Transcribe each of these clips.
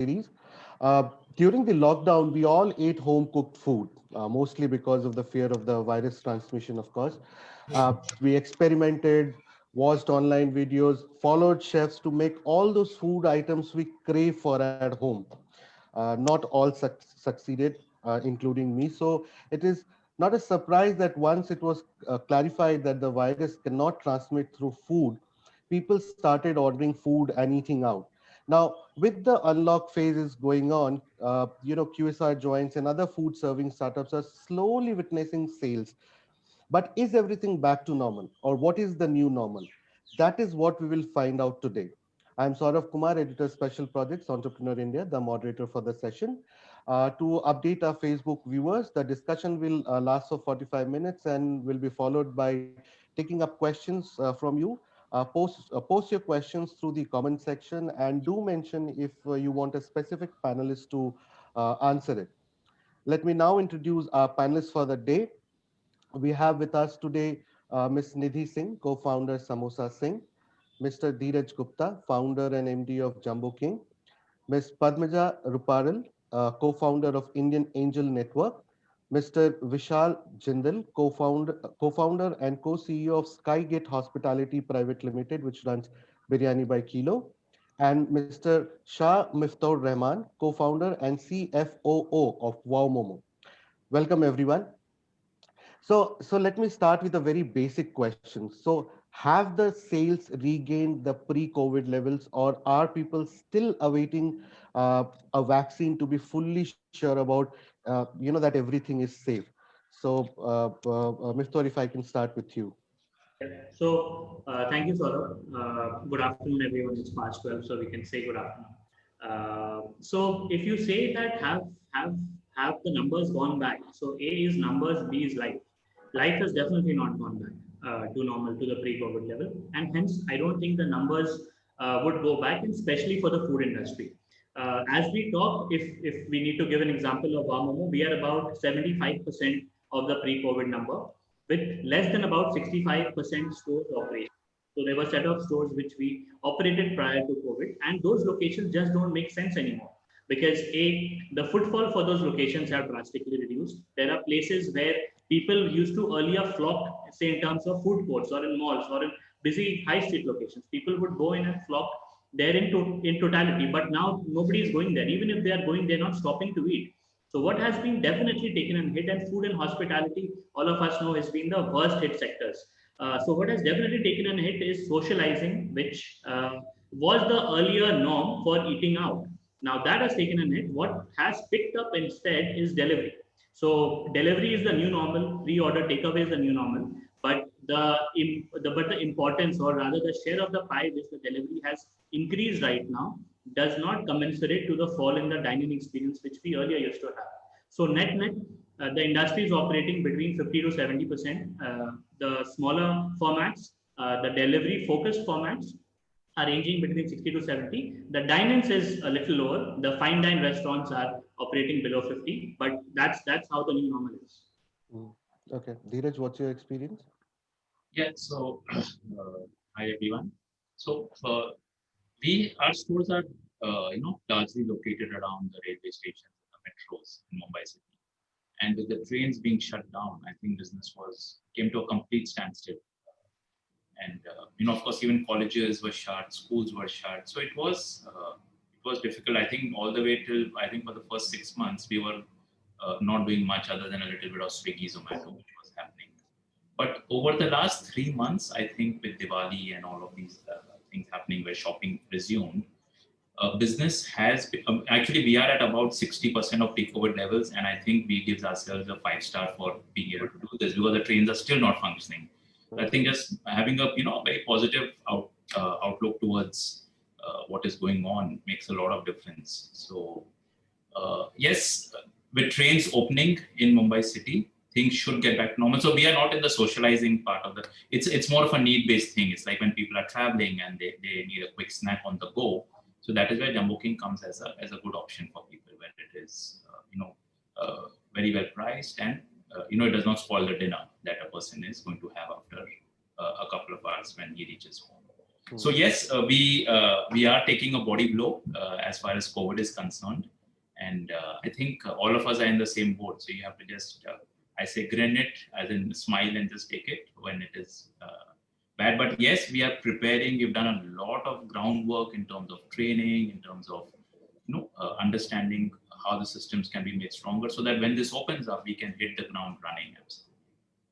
series. During the lockdown, we all ate home cooked food, mostly because of the fear of the virus transmission, of course. We experimented, watched online videos, followed chefs to make all those food items we crave for at home. Not all succeeded, including me. So it is not a surprise that once it was clarified that the virus cannot transmit through food, people started ordering food and eating out. Now, with the unlock phases going on, QSR joints and other food serving startups are slowly witnessing sales. But is everything back to normal, or what is the new normal? That is what we will find out today. I'm Saurav Kumar, Editor Special Projects, Entrepreneur India, the moderator for the session. To update our Facebook viewers, the discussion will last for 45 minutes and will be followed by taking up questions from you. Post your questions through the comment section and do mention if you want a specific panelist to answer it. Let me now introduce our panelists for the day. We have with us today Ms. Nidhi Singh, co-founder Samosa Singh, Mr. Dheeraj Gupta, founder and MD of Jumbo King, Ms. Padmaja Ruparal, co-founder of Indian Angel Network, Mr. Vishal Jindal, co-founder and co-CEO of Skygate Hospitality Private Limited, which runs Biryani by Kilo, and Mr. Shah Miftaur Rahman, co-founder and CFOO of Wow Momo. Welcome, everyone. So let me start with a very basic question. So have the sales regained the pre-COVID levels, or are people still awaiting a vaccine to be fully sure about, that everything is safe? So, Miftor, if I can start with you. Yeah. So thank you, Saurabh. Good afternoon, everyone. It's past 12, so we can say good afternoon. So if you say that have the numbers gone back? So A is numbers, B is life. Life has definitely not gone back to normal, to the pre-COVID level, and hence I don't think the numbers would go back, and especially for the food industry. As we talk, if we need to give an example of our Momo, we are about 75% of the pre-COVID number, with less than about 65% stores operation. So there were a set of stores which we operated prior to COVID, and those locations just don't make sense anymore because the footfall for those locations have drastically reduced. There are places where people used to earlier flock, say in terms of food courts or in malls or in busy high street locations. People would go in and flock there in totality, but now nobody is going there. Even if they are going, they're not stopping to eat. So what has been definitely taken a hit, and food and hospitality, all of us know, has been the worst hit sectors. So what has definitely taken a hit is socializing, which was the earlier norm for eating out. Now that has taken a hit. What has picked up instead is delivery. So delivery is the new normal. Pre-order takeaway is the new normal. But the importance, or rather the share of the pie which the delivery has increased right now, does not commensurate to the fall in the dining experience which we earlier used to have. So net, the industry is operating between 50 to 70%. The smaller formats, the delivery focused formats, are ranging between 60 to 70. The dine-ins is a little lower. The fine dine restaurants are operating below 50, but that's how the new normal is. Mm. Okay, Dheeraj, what's your experience? Yeah, so hi everyone. So we our stores are largely located around the railway stations and the metros in Mumbai city. And with the trains being shut down, I think business came to a complete standstill. And of course, even colleges were shut, schools were shut. So it was difficult. I think all the way till I think for the first 6 months we were not doing much other than a little bit of Swiggy, Zomato, which was happening. But over the last 3 months, I think with Diwali and all of these things happening where shopping resumed, business has actually we are at about 60% of pre-COVID levels, and I think we gives ourselves a 5-star for being able to do this because the trains are still not functioning. I think just having a very positive outlook towards what is going on makes a lot of difference. So yes, with trains opening in Mumbai city, things should get back to normal. So we are not in the socializing part of the. It's more of a need-based thing. It's like when people are traveling and they need a quick snack on the go. So that is where Jumbo King comes as a good option for people when it is very well priced and it does not spoil the dinner that a person is going to have after a couple of hours when he reaches home. So yes, we are taking a body blow as far as COVID is concerned, and I think all of us are in the same boat. So you have to just, I say, grin it, as in smile and just take it when it is bad. But yes, we are preparing. We've done a lot of groundwork in terms of training, in terms of understanding how the systems can be made stronger, so that when this opens up, we can hit the ground running.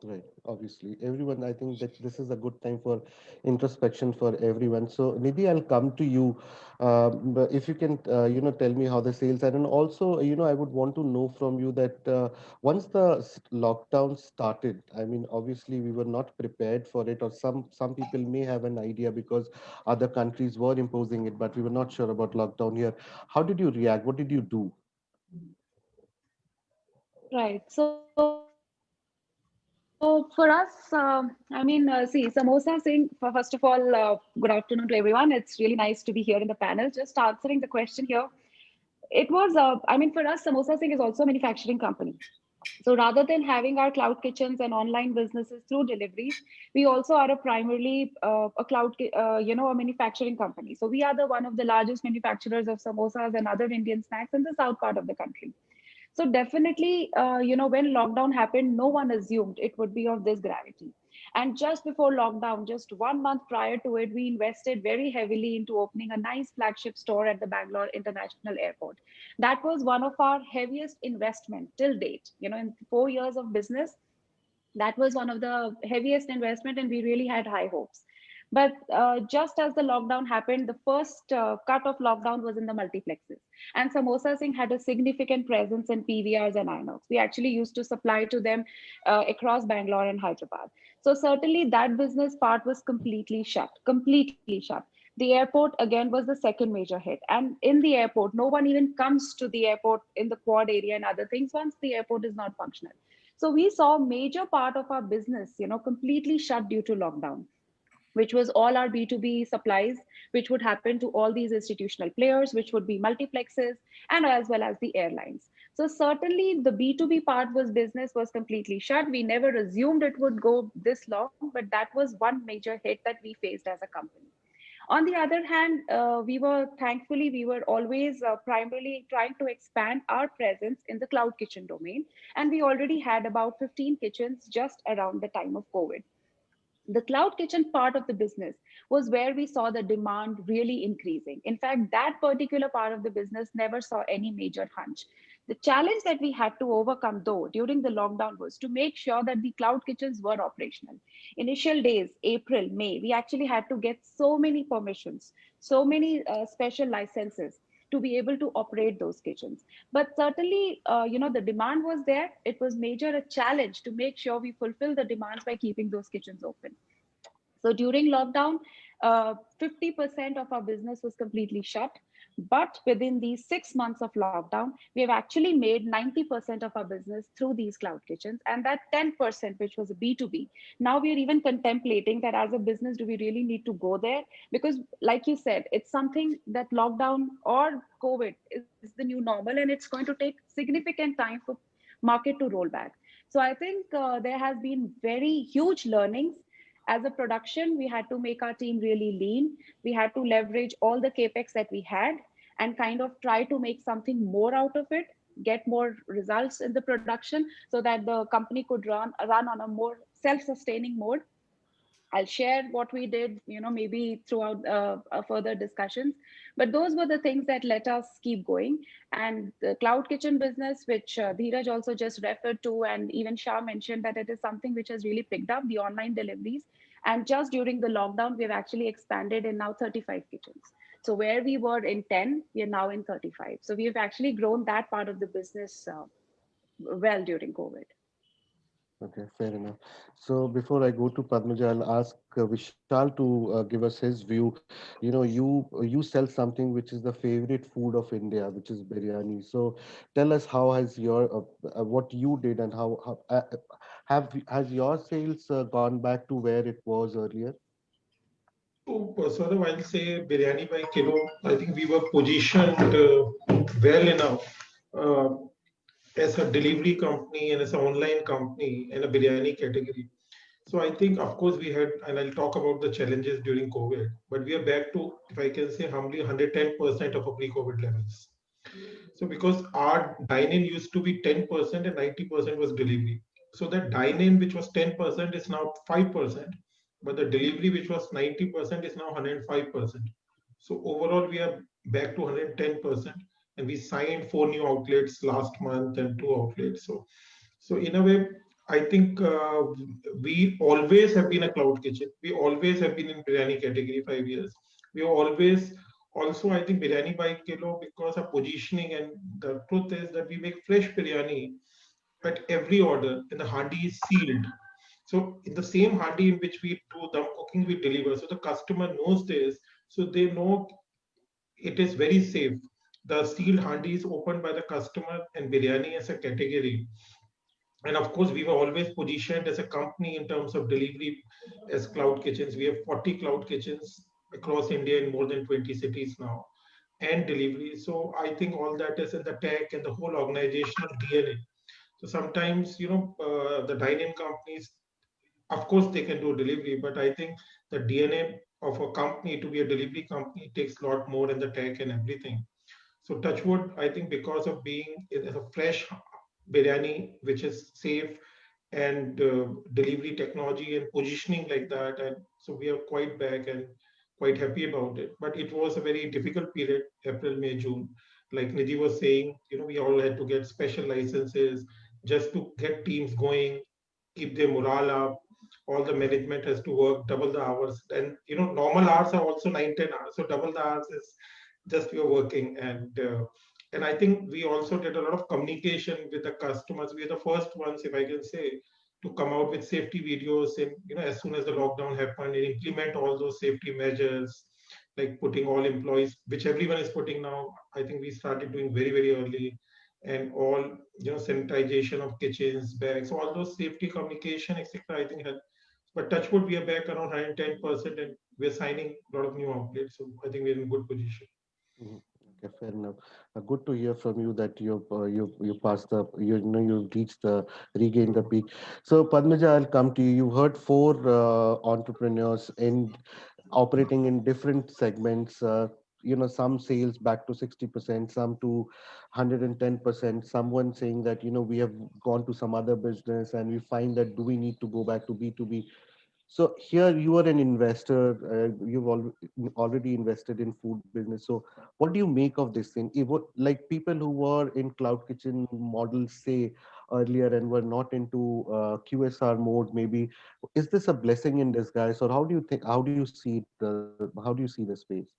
Right. Obviously, everyone, I think that this is a good time for introspection for everyone. So, Nidhi, I'll come to you. But if you can, tell me how the sales are. And also, I would want to know from you that once the lockdown started, I mean, obviously, we were not prepared for it, or some people may have an idea because other countries were imposing it, but we were not sure about lockdown here. How did you react? What did you do? Right. So for us, see, Samosa Singh, first of all, good afternoon to everyone. It's really nice to be here in the panel. Just answering the question here. It was, for us, Samosa Singh is also a manufacturing company. So rather than having our cloud kitchens and online businesses through deliveries, we also are a primarily a manufacturing company. So we are the one of the largest manufacturers of samosas and other Indian snacks in the south part of the country. So definitely, when lockdown happened, no one assumed it would be of this gravity. And just before lockdown, just 1 month prior to it, we invested very heavily into opening a nice flagship store at the Bangalore International Airport. That was one of our heaviest investment till date. In 4 years of business, that was one of the heaviest investment, and we really had high hopes. But just as the lockdown happened, the first cut of lockdown was in the multiplexes, and Samosa Singh had a significant presence in PVRs and Inox. We actually used to supply to them across Bangalore and Hyderabad. So certainly that business part was completely shut. The airport again was the second major hit, and in the airport, no one even comes to the airport in the quad area and other things once the airport is not functional. So we saw major part of our business, completely shut due to lockdown, which was all our B2B supplies, which would happen to all these institutional players, which would be multiplexes and as well as the airlines. So certainly the B2B part was business was completely shut. We never assumed it would go this long, but that was one major hit that we faced as a company. On the other hand, we were always primarily trying to expand our presence in the cloud kitchen domain. And we already had about 15 kitchens just around the time of COVID. The cloud kitchen part of the business was where we saw the demand really increasing. In fact, that particular part of the business never saw any major hunch. The challenge that we had to overcome, though, during the lockdown was to make sure that the cloud kitchens were operational. Initial days, April, May, we actually had to get so many permissions, so many special licenses to be able to operate those kitchens. But certainly, the demand was there. It was major a challenge to make sure we fulfill the demands by keeping those kitchens open. So during lockdown, 50% of our business was completely shut. But within these 6 months of lockdown, we have actually made 90% of our business through these cloud kitchens. And that 10%, which was a B2B, now we are even contemplating that as a business, do we really need to go there? Because like you said, it's something that lockdown or COVID is the new normal, and it's going to take significant time for market to roll back. So I think there has been very huge learnings. As a production, we had to make our team really lean. We had to leverage all the capex that we had and kind of try to make something more out of it, get more results in the production so that the company could run on a more self-sustaining mode. I'll share what we did, maybe throughout further discussions. But those were the things that let us keep going. And the cloud kitchen business, which Dheeraj also just referred to, and even Shah mentioned that it is something which has really picked up the online deliveries. And just during the lockdown, we've actually expanded in now 35 kitchens. So where we were in 10, we are now in 35. So we've actually grown that part of the business well during COVID. Okay, fair enough. So before I go to Padmaja, I'll ask Vishal to give us his view. You sell something which is the favorite food of India, which is biryani. So tell us how has your what you did and how has your sales gone back to where it was earlier? So, sort of, I'll say biryani by kilo. I think we were positioned well enough as a delivery company and as an online company in a biryani category. So I think, of course, we had, and I'll talk about the challenges during COVID, but we are back to, if I can say humbly, 110% of our pre-COVID levels. So because our dine-in used to be 10% and 90% was delivery. So that dine-in, which was 10%, is now 5%, but the delivery, which was 90%, is now 105%. So overall, we are back to 110%, and we signed 4 new outlets last month and 2 outlets. So in a way, I think we always have been a cloud kitchen. We always have been in biryani category 5 years. We always also, I think, biryani by kilo, because of positioning, and the truth is that we make fresh biryani at every order, and the handi is sealed. So in the same handi in which we do dum cooking, we deliver. So the customer knows this, so they know it is very safe. The sealed handi is opened by the customer, and biryani as a category. And of course, we were always positioned as a company in terms of delivery as cloud kitchens. We have 40 cloud kitchens across India in more than 20 cities now, and delivery. So I think all that is in the tech and the whole organizational DNA. So sometimes, the dine-in companies, of course, they can do delivery, but I think the DNA of a company to be a delivery company takes a lot more in the tech and everything. So Touchwood, I think, because of being a fresh biryani, which is safe, and delivery technology and positioning like that, and so we are quite back and quite happy about it. But it was a very difficult period, April, May, June. Like Nidhi was saying, we all had to get special licenses just to get teams going, keep their morale up. All the management has to work double the hours, and normal hours are also 9-10 hours. So double the hours is just you're working, and I think we also did a lot of communication with the customers. We are the first ones, if I can say, to come out with safety videos, and as soon as the lockdown happened, and implement all those safety measures, like putting all employees, which everyone is putting now. I think we started doing very, very early, and all sanitization of kitchens, bags, all those safety communication, etc. I think helped. But touchwood, we are back around 110%, and we're signing a lot of new outlets. So I think we're in a good position. Mhm. Okay, fair enough. Good to hear from you that you passed the you reached the regained the peak. So Padmaja, I'll come to you. You heard four entrepreneurs in operating in different segments. Some sales back to 60%, some to 110%. Someone saying that we have gone to some other business and we find that do we need to go back to B2B. So here you are an investor. You've already invested in food business. So what do you make of this thing? Like people who were in cloud kitchen models say earlier and were not into QSR mode, maybe is this a blessing in disguise, or how do you think? How do you see how do you see the space?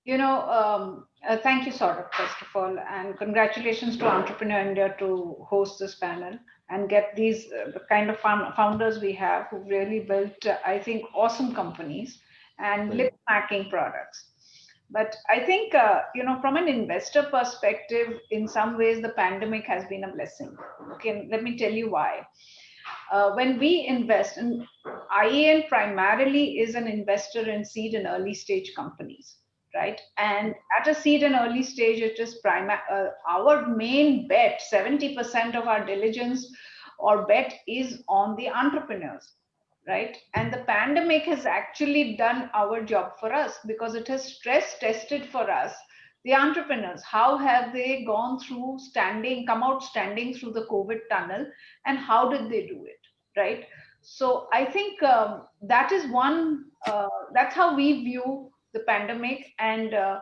Thank you, Saurabh, first of all, and congratulations to Entrepreneur India to host this panel and get these the kind of founders we have who really built, I think, awesome companies and Right. lip-smacking products. But I think, from an investor perspective, in some ways, the pandemic has been a blessing. Okay, let me tell you why. When we invest, and IAN primarily is an investor in seed and early stage companies, right? And at a seed and early stage, it is our main bet. 70% of our diligence or bet is on the entrepreneurs, right? And the pandemic has actually done our job for us because it has stress tested for us the entrepreneurs. How have they gone through come out standing through the COVID tunnel, and how did they do it, right? So I think that is one. That's how we view the pandemic, and uh,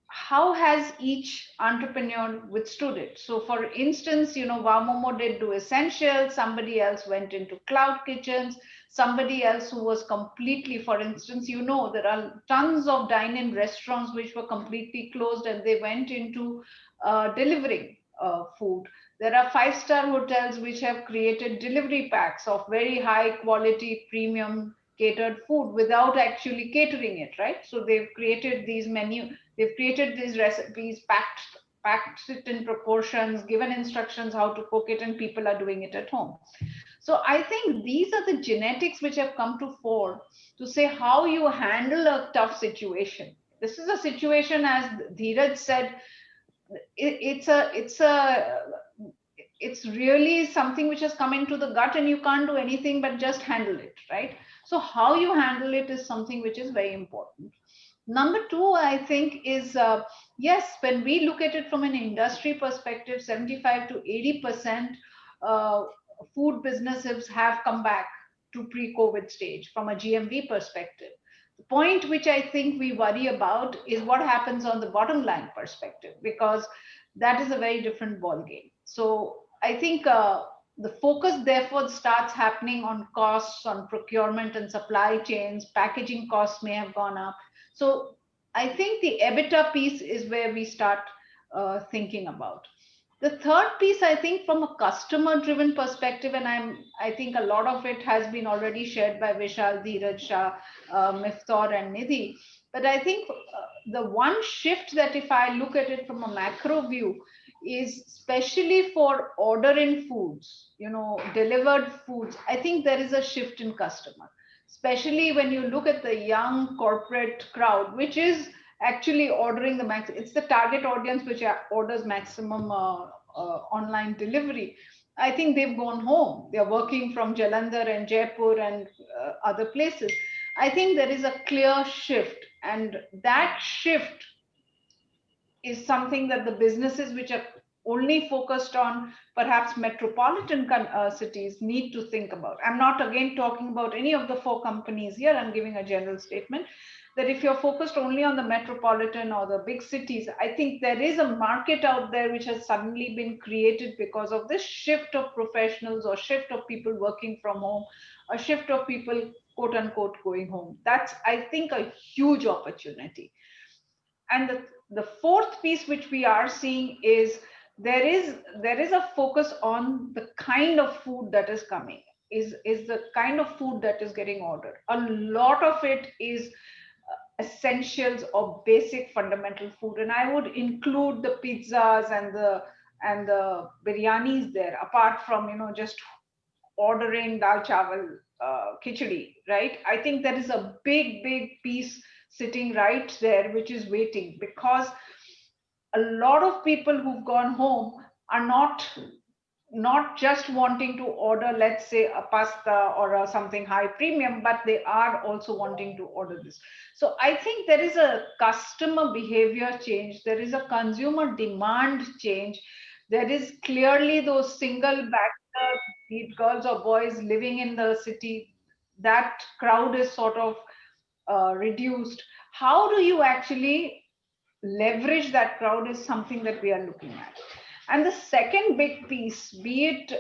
how has each entrepreneur withstood it. So for instance, Wamomo did do essentials, somebody else went into cloud kitchens, somebody else who was completely, for instance, there are tons of dine-in restaurants which were completely closed and they went into delivering food. There are five-star hotels which have created delivery packs of very high quality premium catered food without actually catering it, right? So they've created they've created these recipes, packed it in proportions, given instructions how to cook it, and people are doing it at home. So I think these are the genetics which have come to fore to say how you handle a tough situation. This is a situation, as Dheeraj said, it's a it's really something which has come into the gut and you can't do anything but just handle it, right? So how you handle it is something which is very important. Number two, I think, is yes, when we look at it from an industry perspective, 75 to 80% uh, food businesses have come back to pre-COVID stage from a GMV perspective. The point which I think we worry about is what happens on the bottom line perspective, because that is a very different ballgame. So I think the focus therefore starts happening on costs, on procurement and supply chains. Packaging costs may have gone up. So I think the EBITDA piece is where we start thinking about. The third piece, I think, from a customer-driven perspective, and I think a lot of it has been already shared by Vishal, Dheeraj Shah, Miftar, and Nidhi. But I think the one shift that, if I look at it from a macro view, is especially for order-in foods, delivered foods. I think there is a shift in customer, especially when you look at the young corporate crowd, which is actually ordering the max. It's the target audience which orders maximum online delivery. I think they've gone home. They're working from Jalandhar and Jaipur and other places. I think there is a clear shift, and that shift is something that the businesses which are only focused on perhaps metropolitan cities need to think about. I'm not again talking about any of the four companies here. I'm giving a general statement that if you're focused only on the metropolitan or the big cities, I think there is a market out there which has suddenly been created because of this shift of professionals or shift of people working from home, a shift of people, quote unquote, going home. That's, I think, a huge opportunity. And the fourth piece which we are seeing is there is a focus on the kind of food that is coming, is the kind of food that is getting ordered. A lot of it is essentials or basic fundamental food, and I would include the pizzas and the biryanis there, apart from just ordering dal chawal khichdi, right? I think there is a big piece sitting right there which is waiting, because a lot of people who've gone home are not just wanting to order, let's say, a pasta or something high premium, but they are also wanting to order this. So I think there is a customer behavior change, there is a consumer demand change, there is clearly those single bachelor, be it girls or boys living in the city, that crowd is sort of reduced. How do you actually leverage that crowd is something that we are looking at. And the second big piece, be it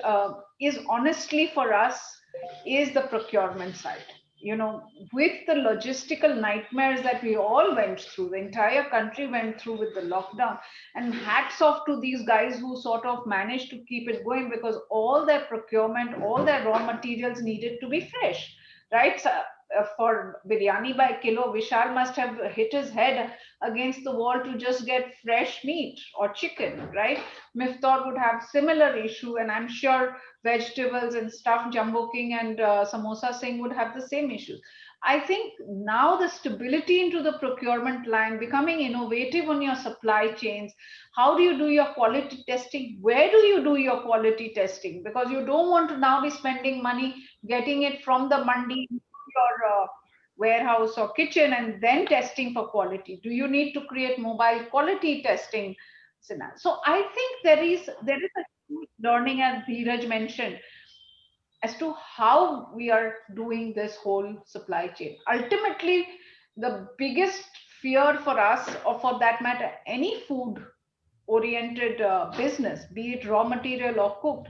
is honestly for us, is the procurement side. With the logistical nightmares that we all went through, the entire country went through with the lockdown, and hats off to these guys who sort of managed to keep it going, because all their procurement, all their raw materials needed to be fresh, right? So, for biryani by kilo, Vishal must have hit his head against the wall to just get fresh meat or chicken, right? Miftar would have similar issue, and I'm sure vegetables and stuff, Jumbo King and Samosa Singh would have the same issues. I think now the stability into the procurement line, becoming innovative on your supply chains. How do you do your quality testing? Where do you do your quality testing? Because you don't want to now be spending money getting it from the mandi, your warehouse or kitchen, and then testing for quality. Do you need to create mobile quality testing scenario? So I think there is a huge learning, as Dheeraj mentioned, as to how we are doing this whole supply chain. Ultimately, the biggest fear for us, or for that matter, any food oriented business, be it raw material or cooked,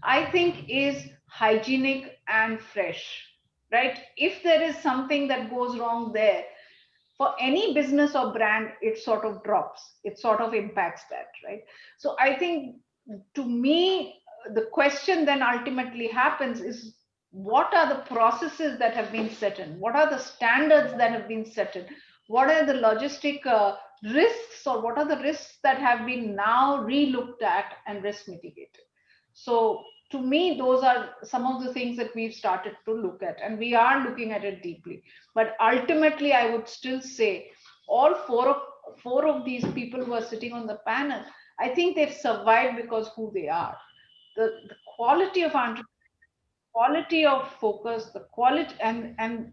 I think is hygienic and fresh, right? If there is something that goes wrong there, for any business or brand, it sort of drops, it sort of impacts that, right? So I think, to me, the question then ultimately happens is, what are the processes that have been set in? What are the standards that have been set in? What are the logistic risks, or what are the risks that have been now re-looked at and risk mitigated? So to me, those are some of the things that we've started to look at, and we are looking at it deeply. But ultimately, I would still say all four of these people who are sitting on the panel, I think they've survived because who they are. the quality of quality of focus, the quality and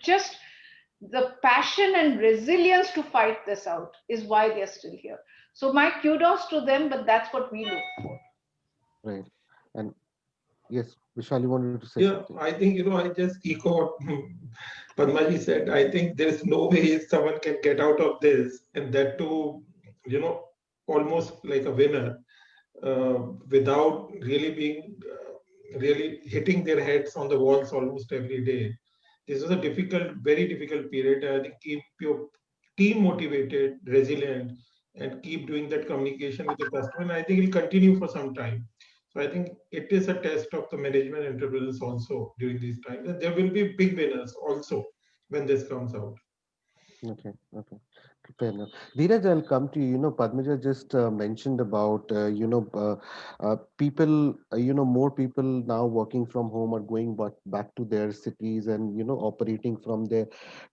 just the passion and resilience to fight this out is why they're still here. So my kudos to them, but that's what we look for. Right. And yes, Vishal, you wanted to say Yeah, something. I think, I just echo what Padmaji said. I think there's no way someone can get out of this, and that too, almost like a winner, without really being, really hitting their heads on the walls almost every day. This was a difficult, very difficult period. I think keep your team motivated, resilient, and keep doing that communication with the customer. And I think it'll continue for some time. So I think it is a test of the management entrepreneurs also during these times. And there will be big winners also when this comes out. Okay, okay. Fair enough. Dheeraj, I'll come to you. Padmaja just mentioned about, people, more people now working from home are going back to their cities and, operating from there.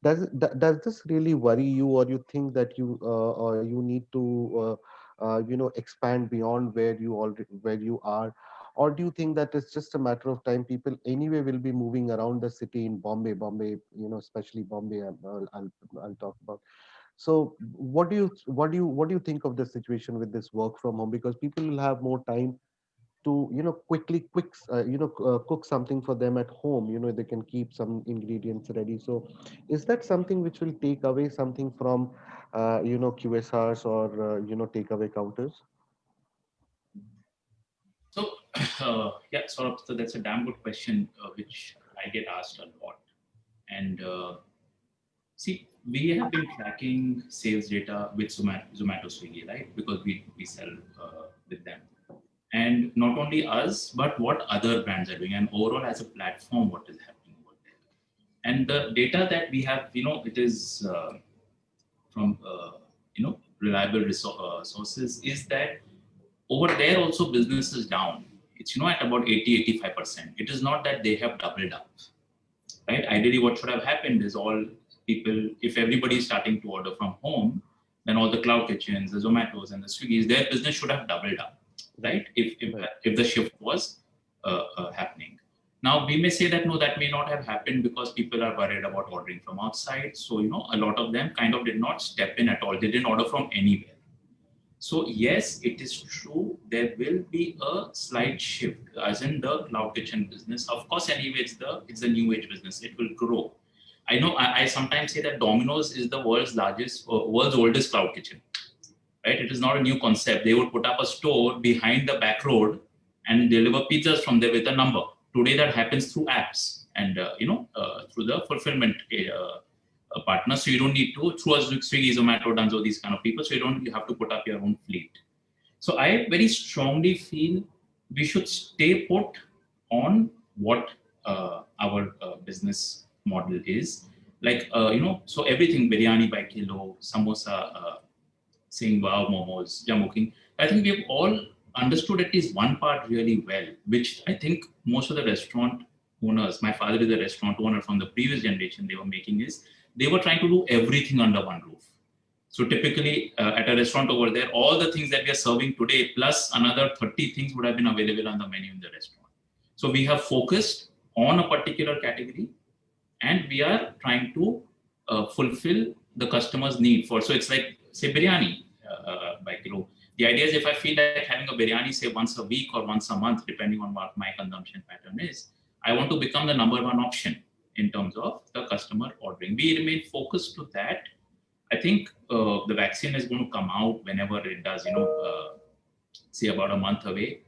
Does this really worry you, or you think that or you need to, expand beyond where you are? Or do you think that it's just a matter of time? People anyway will be moving around the city in Bombay, especially Bombay. I'll talk about. So what do you think of the situation with this work from home? Because people will have more time to cook something for them at home. They can keep some ingredients ready. So is that something which will take away something from QSRs or takeaway counters? So, yeah, sort of. So that's a damn good question, which I get asked a lot. And see, we have been tracking sales data with Zomato, Swiggy, right? Because we sell with them. And not only us, but what other brands are doing, and overall as a platform, what is happening over there. And the data that we have, it is from reliable sources, is that over there also business is down. It's at about 80-85%. It is not that they have doubled up, right? Ideally, what should have happened is all people, if everybody is starting to order from home, then all the cloud kitchens, the Zomatos and the Swiggies, their business should have doubled up, right? If the shift was happening. Now we may say that no, that may not have happened because people are worried about ordering from outside. So a lot of them kind of did not step in at all. They didn't order from anywhere. So yes, it is true. There will be a slight shift, as in the cloud kitchen business. Of course, anyway, it's the new age business. It will grow. I know. I sometimes say that Domino's is the world's oldest cloud kitchen. Right? It is not a new concept. They would put up a store behind the back road and deliver pizzas from there with a number. Today, that happens through apps and through the fulfillment partners. So you don't need to through a Swiggy, Zomato, Dunzo, these kind of people. So you have to put up your own fleet. So I very strongly feel we should stay put on what our business model is. Like so everything biryani by kilo, samosa, saying wow, momos, jamuking. I think we have all understood at least one part really well, which I think most of the restaurant owners, my father is a restaurant owner from the previous generation, they were making is, they were trying to do everything under one roof. So typically at a restaurant over there, all the things that we are serving today, plus another 30 things would have been available on the menu in the restaurant. So we have focused on a particular category and we are trying to fulfill the customer's need for, so it's like, say, biryani by kilo. The idea is if I feel like having a biryani, say once a week or once a month, depending on what my consumption pattern is, I want to become the number one option in terms of the customer ordering. We remain focused to that. I think the vaccine is going to come out whenever it does, say about a month away.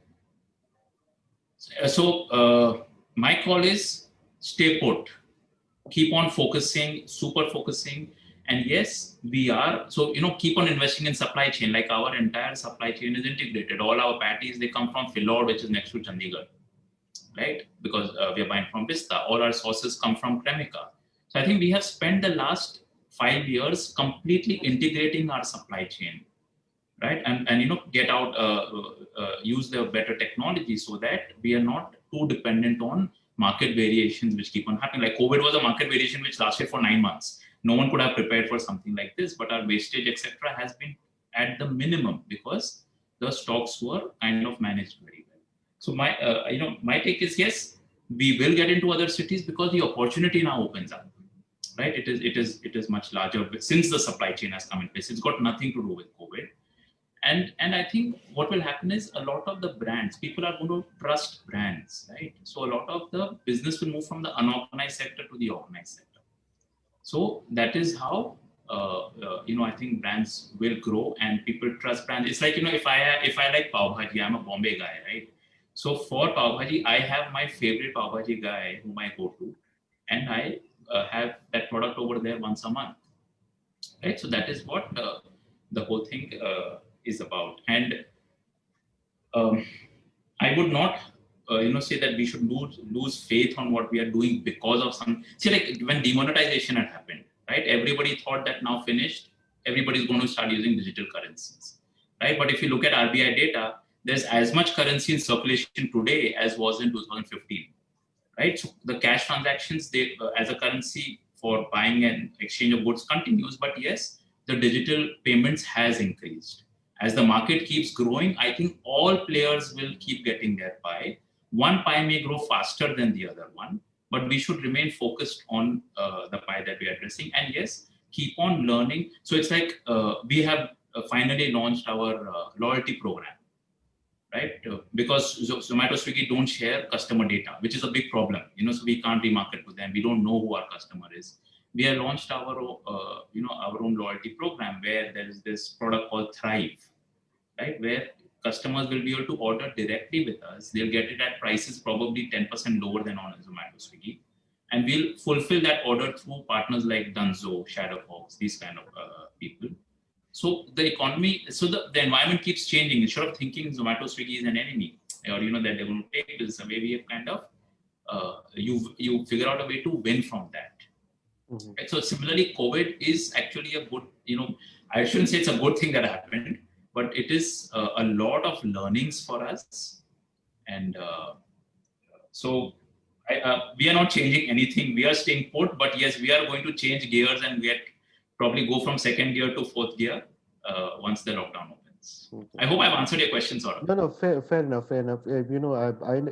So my call is stay put, keep on focusing, super focusing. And yes, we are, so, keep on investing in supply chain. Like our entire supply chain is integrated. All our patties, they come from Philord, which is next to Chandigarh, right? Because we are buying from Vista. All our sauces come from Cremica. So I think we have spent the last 5 years completely integrating our supply chain, right? And get out, use the better technology so that we are not too dependent on market variations which keep on happening. Like COVID was a market variation which lasted for 9 months. No one could have prepared for something like this, but our wastage, etc., has been at the minimum because the stocks were kind of managed very well. So my take is yes, we will get into other cities because the opportunity now opens up, right? It is much larger since the supply chain has come in place. It's got nothing to do with COVID. And I think what will happen is a lot of the brands, people are going to trust brands, right? So a lot of the business will move from the unorganized sector to the organized sector. So that is how I think brands will grow and people trust brands. It's like, if I like pav bhaji, I'm a Bombay guy, right? So for pav bhaji, I have my favorite pav bhaji guy whom I go to, and I have that product over there once a month, right? So that is what the whole thing is about. And I would not, say that we should lose faith on what we are doing because of some. See, like when demonetization had happened, right? Everybody thought that now finished. Everybody's going to start using digital currencies, right? But if you look at RBI data, there's as much currency in circulation today as was in 2015, right? So the cash transactions, they as a currency for buying and exchange of goods continues, but yes, the digital payments has increased. As the market keeps growing, I think all players will keep getting their pie. One pie may grow faster than the other one, but we should remain focused on the pie that we are addressing. And yes, keep on learning. So it's like we have finally launched our loyalty program, right? Because Zomato, Swiggy don't share customer data, which is a big problem. So we can't remarket to them. We don't know who our customer is. We have launched our own loyalty program where there is this product called Thrive, right? Where customers will be able to order directly with us. They'll get it at prices probably 10% lower than on Zomato, Swiggy. And we'll fulfill that order through partners like Dunzo, Shadowfox, these kind of people. So the economy, the environment keeps changing. Instead of thinking Zomato, Swiggy is an enemy, or that they're going to take this away, we have kind of you figure out a way to win from that. Mhm. Right? So similarly, COVID is actually a good, I shouldn't say it's a good thing that happened, but it is a lot of learnings for us. And so we are not changing anything. We are staying put, but yes, we are going to change gears and probably go from second gear to fourth gear once the lockdown opens. Okay. I hope I've answered your question, Saurabh. No, fair enough, fair enough.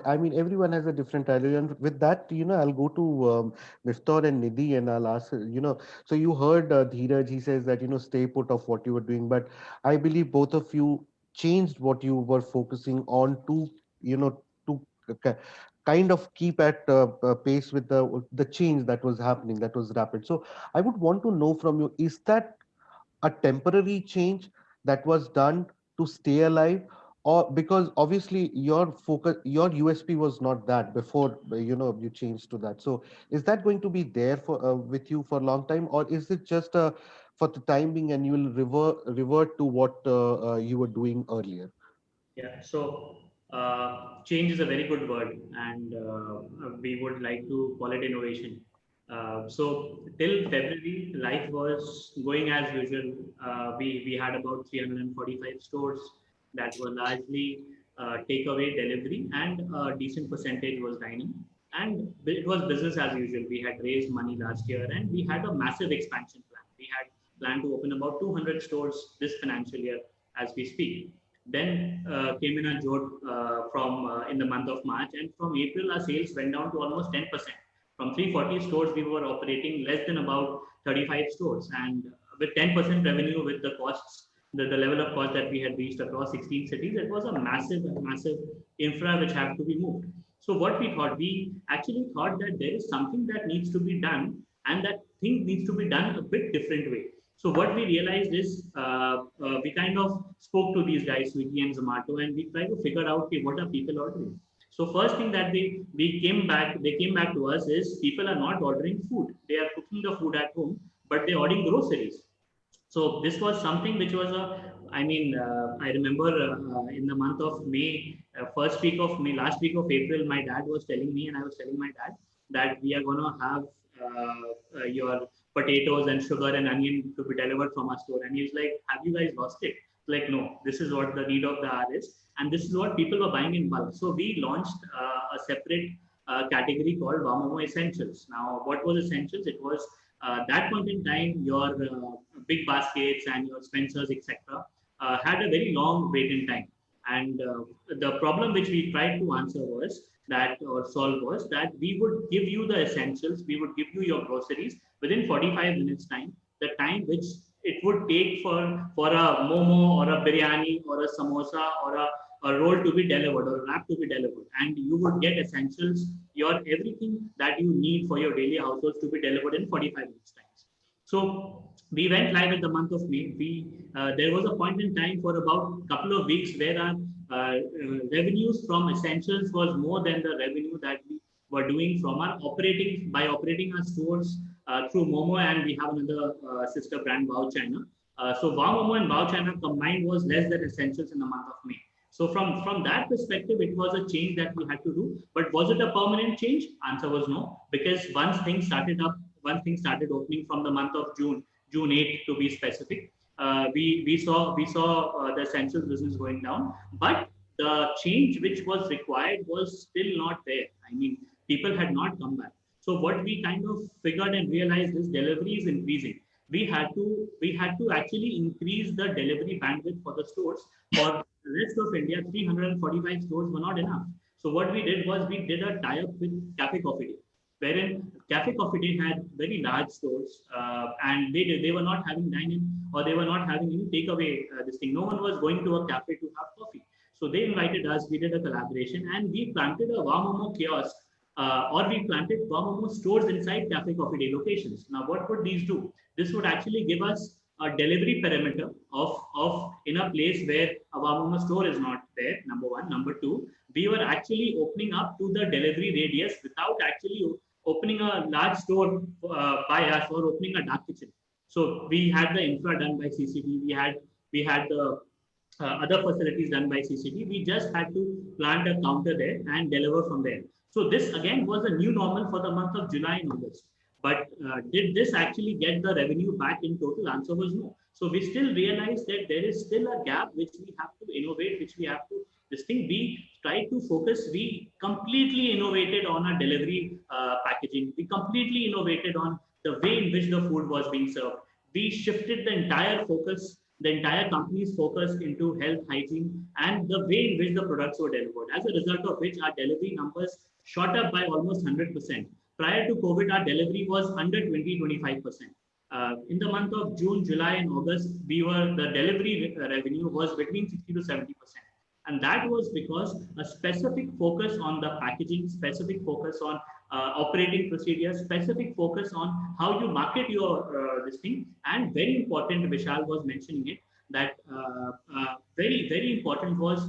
I mean, everyone has a different idea. And with that, I'll go to Miftar and Nidhi and I'll ask, so you heard Dheeraj, he says that, stay put of what you were doing, but I believe both of you changed what you were focusing on to, to kind of keep at pace with the change that was happening, that was rapid. So I would want to know from you, is that a temporary change that was done to stay alive, or because obviously your focus, your USP was not that before, you changed to that? So is that going to be there for with you for a long time, or is it just for the time being and you will revert to what you were doing earlier? Yeah, so change is a very good word, and we would like to call it innovation. So till February, life was going as usual. We had about 345 stores that were largely takeaway delivery, and a decent percentage was dining. And it was business as usual. We had raised money last year, and we had a massive expansion plan. We had planned to open about 200 stores this financial year as we speak. Then came in a jolt from in the month of March, and from April our sales went down to almost 10%. From 340 stores, we were operating less than about 35 stores, and with 10% revenue, with the costs, the level of cost that we had reached across 16 cities, it was a massive infra which had to be moved. So what we actually thought that there is something that needs to be done, and that thing needs to be done a bit different way. So what we realized is we kind of spoke to these guys, Swiggy and Zomato, and we tried to figure out, okay, what are people ordering? So first thing that they came back to us is people are not ordering food. They are cooking the food at home, but they're ordering groceries. So this was something which was I remember in the month of May, first week of May, last week of April, my dad was telling me, and I was telling my dad that we are going to have your potatoes and sugar and onion to be delivered from our store. And he was like, have you guys lost it? Like, no, this is what the need of the hour is. And this is what people were buying in bulk. So we launched a separate category called Vamomo Essentials. Now, what was Essentials? It was that point in time, your big baskets and your Spencers, etc., had a very long wait in time. And the problem which we tried to answer was that, or solve was that we would give you the essentials, we would give you your groceries within 45 minutes time, the time which it would take for a momo or a biryani or a samosa or a roll to be delivered or a wrap to be delivered, and you would get essentials, your everything that you need for your daily households to be delivered in 45 minutes time. So we went live in the month of May. There was a point in time for about a couple of weeks where our revenues from essentials was more than the revenue that we were doing from our operating our stores through Momo, and we have another sister brand, Wow China. So Wow Momo and Wow China combined was less than essentials in the month of May. So from that perspective, it was a change that we had to do. But was it a permanent change? Answer was no, because once things started opening from the month of June 8th to be specific, we saw the essentials business going down, but the change which was required was still not there. I mean, people had not come back. So what we kind of figured and realized is delivery is increasing. We had to actually increase the delivery bandwidth for the stores. For the rest of India, 345 stores were not enough. So what we did was we did a tie-up with Cafe Coffee Day, wherein Cafe Coffee Day had very large stores, and they were not having dine-in, or they were not having any takeaway. This thing, no one was going to a cafe to have coffee. So they invited us. We did a collaboration, and we planted a Wow Momo kiosk, or we planted Wow Momo stores inside Cafe Coffee Day locations. Now, what would these do? This would actually give us a delivery perimeter of in a place where a Wow Momo store is not there. Number one. Number two, we were actually opening up to the delivery radius without actually opening a large store by us or opening a dark kitchen. So we had the infra done by CCD. We had the other facilities done by CCD. We just had to plant a counter there and deliver from there. So this again was a new normal for the month of July and August. But did this actually get the revenue back in total? Answer was no. So we still realized that there is still a gap which we have to innovate, which we have to this thing. We tried to focus. We completely innovated on our delivery packaging. We completely innovated on the way in which the food was being served. We shifted the entire company's focus into health, hygiene, and the way in which the products were delivered. As a result of which, our delivery numbers shot up by almost 100%. Prior to COVID, our delivery was under 20-25%. In the month of June, July, and August, the delivery revenue was between 60 to 70%. And that was because a specific focus on the packaging, specific focus on operating procedures, specific focus on how you market your this thing. And very important, Vishal was mentioning it, that very, very important was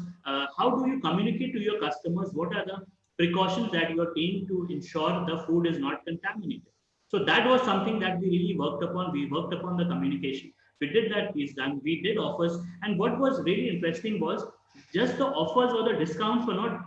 how do you communicate to your customers what are the precautions that you are taking to ensure the food is not contaminated. So that was something that we really worked upon. We worked upon the communication. We did that piece done. We did offers. And what was really interesting was just the offers or the discounts were not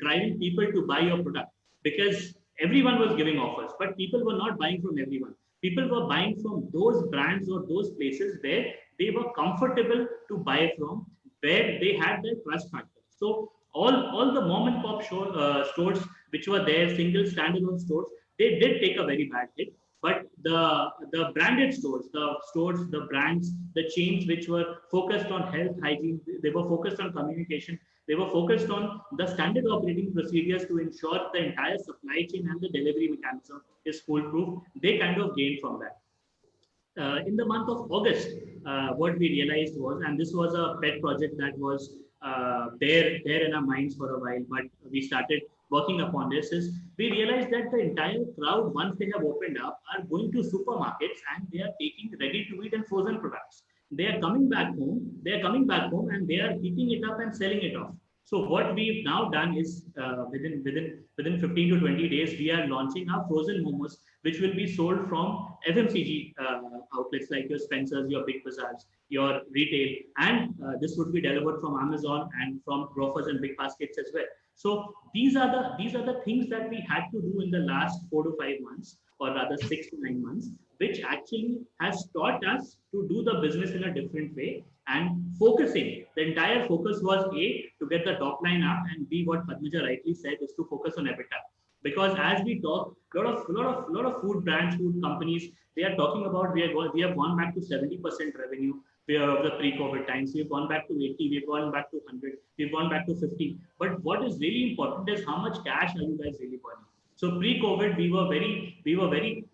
driving people to buy your product, because everyone was giving offers, but people were not buying from everyone. People were buying from those brands or those places where they were comfortable to buy from, where they had their trust factor. So all the mom and pop stores which were there, single standalone stores, they did take a very bad hit. But the branded stores, the brands, the chains which were focused on health, hygiene, they were focused on communication, they were focused on the standard operating procedures to ensure the entire supply chain and the delivery mechanism is foolproof. They kind of gained from that. In the month of August, what we realized was, and this was a pet project that was there in our minds for a while, but we started working upon this, is we realized that the entire crowd, once they have opened up, are going to supermarkets and they are taking ready-to-eat and frozen products. They are coming back home. And they are heating it up and selling it off. So what we've now done is within 15 to 20 days, we are launching our frozen momos, which will be sold from FMCG outlets like your Spencer's, your Big Bazaars, your retail, and this would be delivered from Amazon and from Grofers and Big Baskets as well. So these are the things that we had to do in the last 4 to 5 months, or rather 6 to 9 months, which actually has taught us to do the business in a different way and focusing. The entire focus was A, to get the top line up, and B, what Padmaja rightly said, is to focus on EBITDA. Because as we talk, lot of food brands, food companies, they are talking about we have gone back to 70% revenue, of the pre-COVID times. We've gone back to 80, we've gone back to 100, we've gone back to 50. But what is really important is how much cash are you guys really burning? So pre-COVID,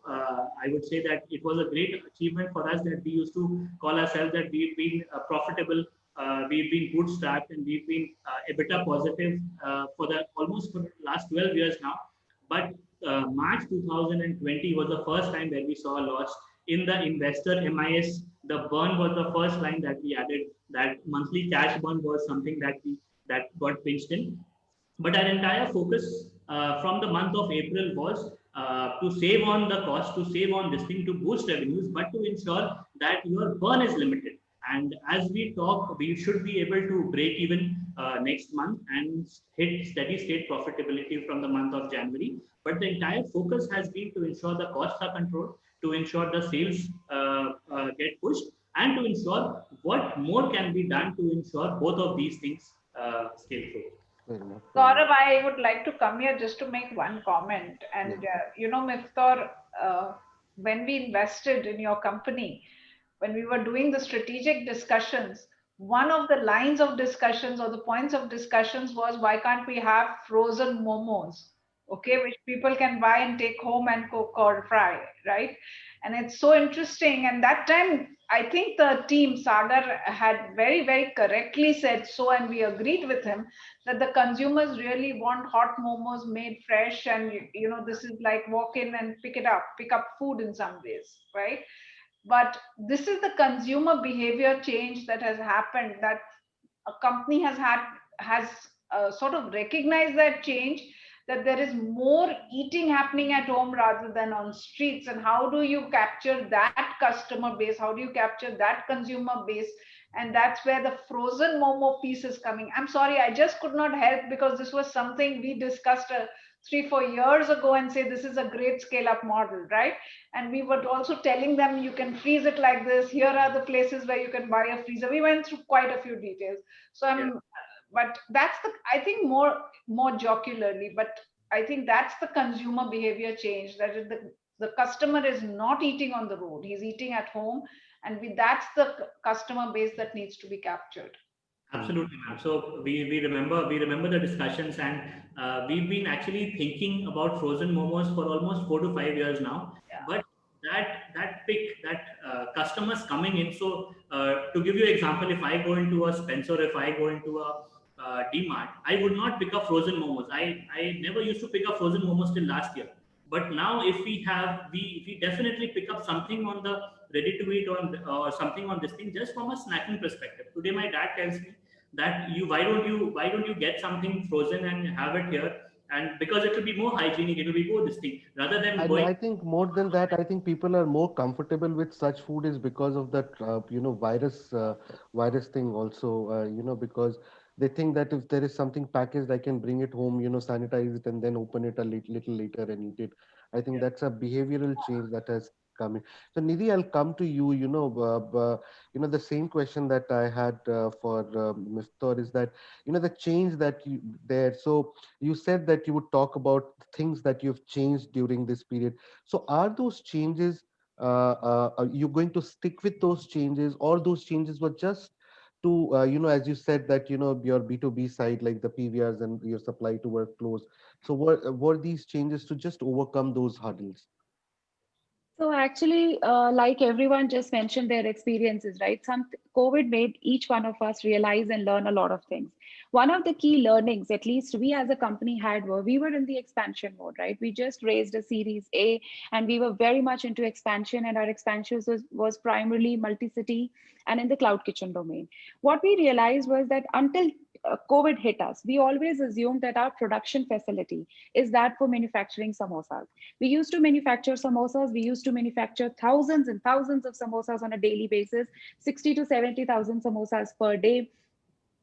I would say that it was a great achievement for us that we used to call ourselves that we've been profitable, we've been bootstrapped, and we've been EBITDA positive for the almost for the last 12 years now. But March 2020 was the first time where we saw a loss in the investor MIS. The burn was the first line that we added. That monthly cash burn was something that got pinched in. But our entire focus from the month of April was to save on the cost, to save on this thing, to boost revenues, but to ensure that your burn is limited. And as we talk, we should be able to break even next month and hit steady state profitability from the month of January. But the entire focus has been to ensure the costs are controlled, to ensure the sales get pushed, and to ensure what more can be done to ensure both of these things scale through. Gaurav, I would like to come here just to make one comment. And, Miftar, when we invested in your company, when we were doing the strategic discussions, one of the lines of discussions or the points of discussions was, why can't we have frozen momos, okay, which people can buy and take home and cook or fry, right? And it's so interesting. And that time, I think the team, Sagar, had very, very correctly said so, and we agreed with him that the consumers really want hot momos made fresh, and this is like walk in and pick up food in some ways, right? But this is the consumer behavior change that has happened, that a company has sort of recognized that change, that there is more eating happening at home rather than on streets. And how do you capture that customer base? How do you capture that consumer base? And that's where the frozen momo piece is coming. I'm sorry, I just could not help, because this was something we discussed 3-4 years ago, and say this is a great scale up model, right? And we were also telling them, you can freeze it like this, here are the places where you can buy a freezer. We went through quite a few details. So but that's I think more jocularly, but I think that's the consumer behavior change, that is the customer is not eating on the road, he's eating at home, and that's the customer base that needs to be captured. Absolutely, ma'am. So we remember the discussions, and we've been actually thinking about frozen momos for almost 4 to 5 years now. Yeah. But customers coming in. So to give you an example, if I go into a Spencer, if I go into a DMart, I would not pick up frozen momos. I never used to pick up frozen momos till last year. But now, if we definitely pick up something on the ready to eat or something on this thing, just from a snacking perspective. Today, my dad tells me that why don't you get something frozen and have it here, and because it will be more hygienic, it will be more this thing rather than And going. I think more than that, I think people are more comfortable with such food is because of that, virus thing also, because they think that if there is something packaged, I can bring it home, sanitize it and then open it a little later and eat it. I think that's a behavioral change that has come in. So Nidhi, I'll come to you, the same question that I had for Mr. is that, the change that you there. So you said that you would talk about things that you've changed during this period. So are those changes, are you going to stick with those changes, or those changes were just to, as you said that, your B2B side, like the PVRs and your supply to workflows. So were these changes to just overcome those hurdles? So actually, like everyone just mentioned their experiences, right? COVID made each one of us realize and learn a lot of things. One of the key learnings, at least we as a company had, we were in the expansion mode, right? We just raised a Series A, and we were very much into expansion, and our expansion was primarily multi-city and in the cloud kitchen domain. What we realized was that until COVID hit us, we always assumed that our production facility is that for manufacturing samosas. We used to manufacture samosas. We used to manufacture thousands and thousands of samosas on a daily basis, 60 to 70,000 samosas per day.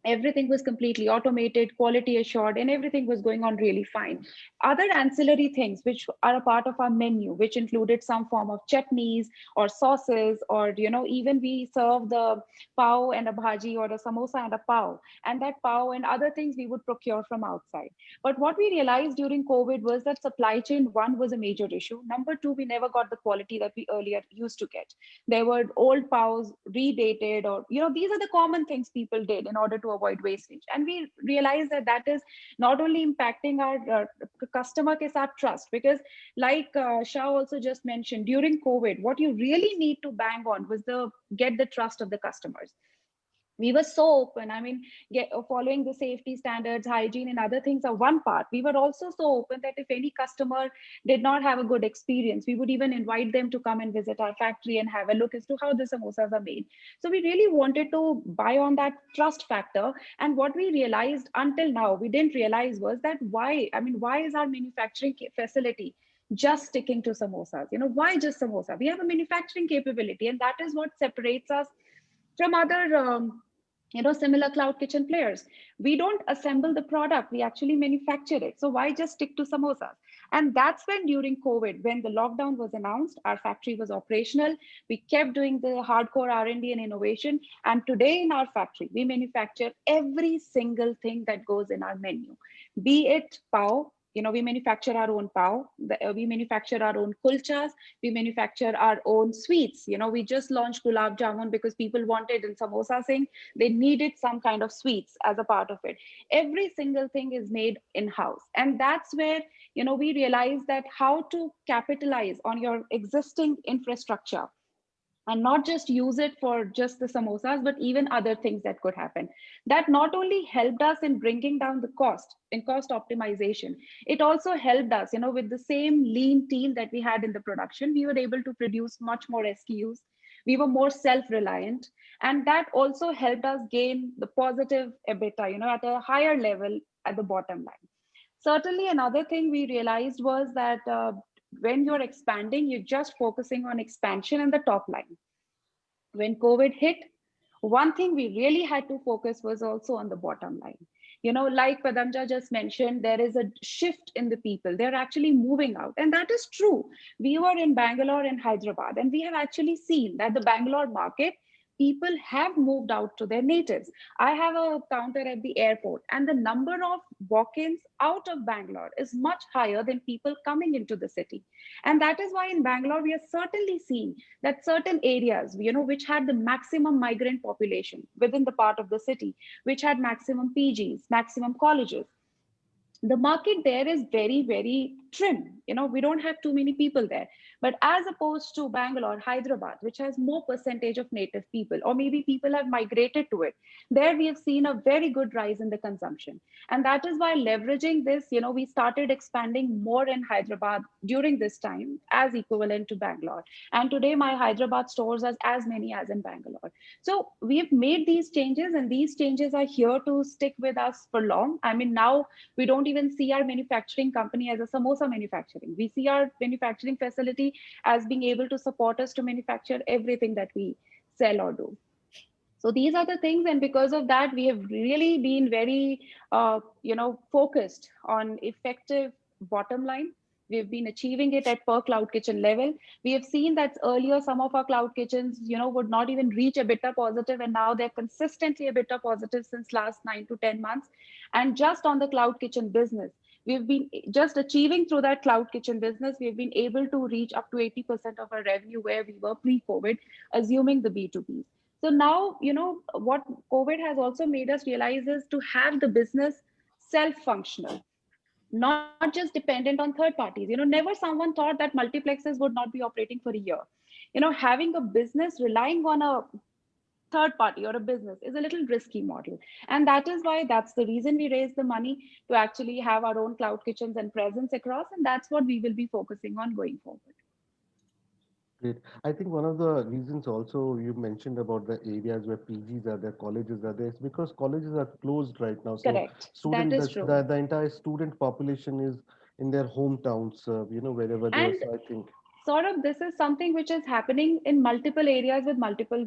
Everything was completely automated, quality assured, and everything was going on really fine. Other ancillary things which are a part of our menu, which included some form of chutneys or sauces, or even we serve the pav and a bhaji, or a samosa and a pav, and that pav and other things we would procure from outside. But what we realized during COVID was that supply chain, one, was a major issue. Number two, we never got the quality that we earlier used to get. There were old pavs redated, or these are the common things people did in order to avoid wastage. And we realized that that is not only impacting our customer ke saath trust, because like Shah also just mentioned, during COVID, what you really need to bang on was the get the trust of the customers. We were so open. I mean, following the safety standards, hygiene, and other things are one part. We were also so open that if any customer did not have a good experience, we would even invite them to come and visit our factory and have a look as to how the samosas are made. So we really wanted to buy on that trust factor. And what we realized until now, we didn't realize, was that why is our manufacturing facility just sticking to samosas? Why just samosa? We have a manufacturing capability, and that is what separates us from other similar cloud kitchen players. We don't assemble the product, we actually manufacture it. So why just stick to samosas? And that's when, during COVID, when the lockdown was announced, our factory was operational. We kept doing the hardcore R&D and innovation, and today in our factory we manufacture every single thing that goes in our menu. Be it pav, we manufacture our own pav, we manufacture our own kulchas, we manufacture our own sweets. We just launched gulab jamun because people wanted in samosa singh, they needed some kind of sweets as a part of it. Every single thing is made in house, and that's where we realize that how to capitalize on your existing infrastructure and not just use it for just the samosas, but even other things that could happen. That not only helped us in bringing down the cost, in cost optimization, it also helped us, with the same lean team that we had in the production, we were able to produce much more SKUs. We were more self-reliant, and that also helped us gain the positive EBITDA, at a higher level at the bottom line. Certainly, another thing we realized was that when you're expanding, you're just focusing on expansion and the top line. When COVID hit, one thing we really had to focus was also on the bottom line. Like Padamja just mentioned, there is a shift in the people. They're actually moving out. And that is true. We were in Bangalore and Hyderabad, and we have actually seen that the Bangalore market, people have moved out to their natives. I have a counter at the airport, and the number of walk-ins out of Bangalore is much higher than people coming into the city. And that is why in Bangalore, we are certainly seeing that certain areas, which had the maximum migrant population within the part of the city, which had maximum PGs, maximum colleges, the market there is very, very trim. We don't have too many people there. But as opposed to Bangalore, Hyderabad, which has more percentage of native people, or maybe people have migrated to it, there we have seen a very good rise in the consumption. And that is why, leveraging this, we started expanding more in Hyderabad during this time as equivalent to Bangalore. And today my Hyderabad stores are as many as in Bangalore. So we have made these changes, and these changes are here to stick with us for long. I mean, now we don't even see our manufacturing company as a samosa manufacturing. We see our manufacturing facility as being able to support us to manufacture everything that we sell or do. So these are the things, and because of that, we have really been very, focused on effective bottom line. We've been achieving it at per cloud kitchen level. We have seen that earlier some of our cloud kitchens, would not even reach EBITDA positive, and now they're consistently EBITDA positive since last 9 to 10 months. And just on the cloud kitchen business, we've been just achieving through that cloud kitchen business, we've been able to reach up to 80% of our revenue where we were pre-COVID, assuming the B2B. So now, what COVID has also made us realize is to have the business self-functional, not just dependent on third parties. Never someone thought that multiplexes would not be operating for a year. Having a business relying on a third party or a business is a little risky model. And that is why, that's the reason we raised the money to actually have our own cloud kitchens and presence across. And that's what we will be focusing on going forward. Great. I think one of the reasons also you mentioned about the areas where PGs are there, colleges are there, is because colleges are closed right now. So Correct. That is true. the entire student population is in their hometowns, wherever they are. And So I think. sort of this is something which is happening in multiple areas with multiple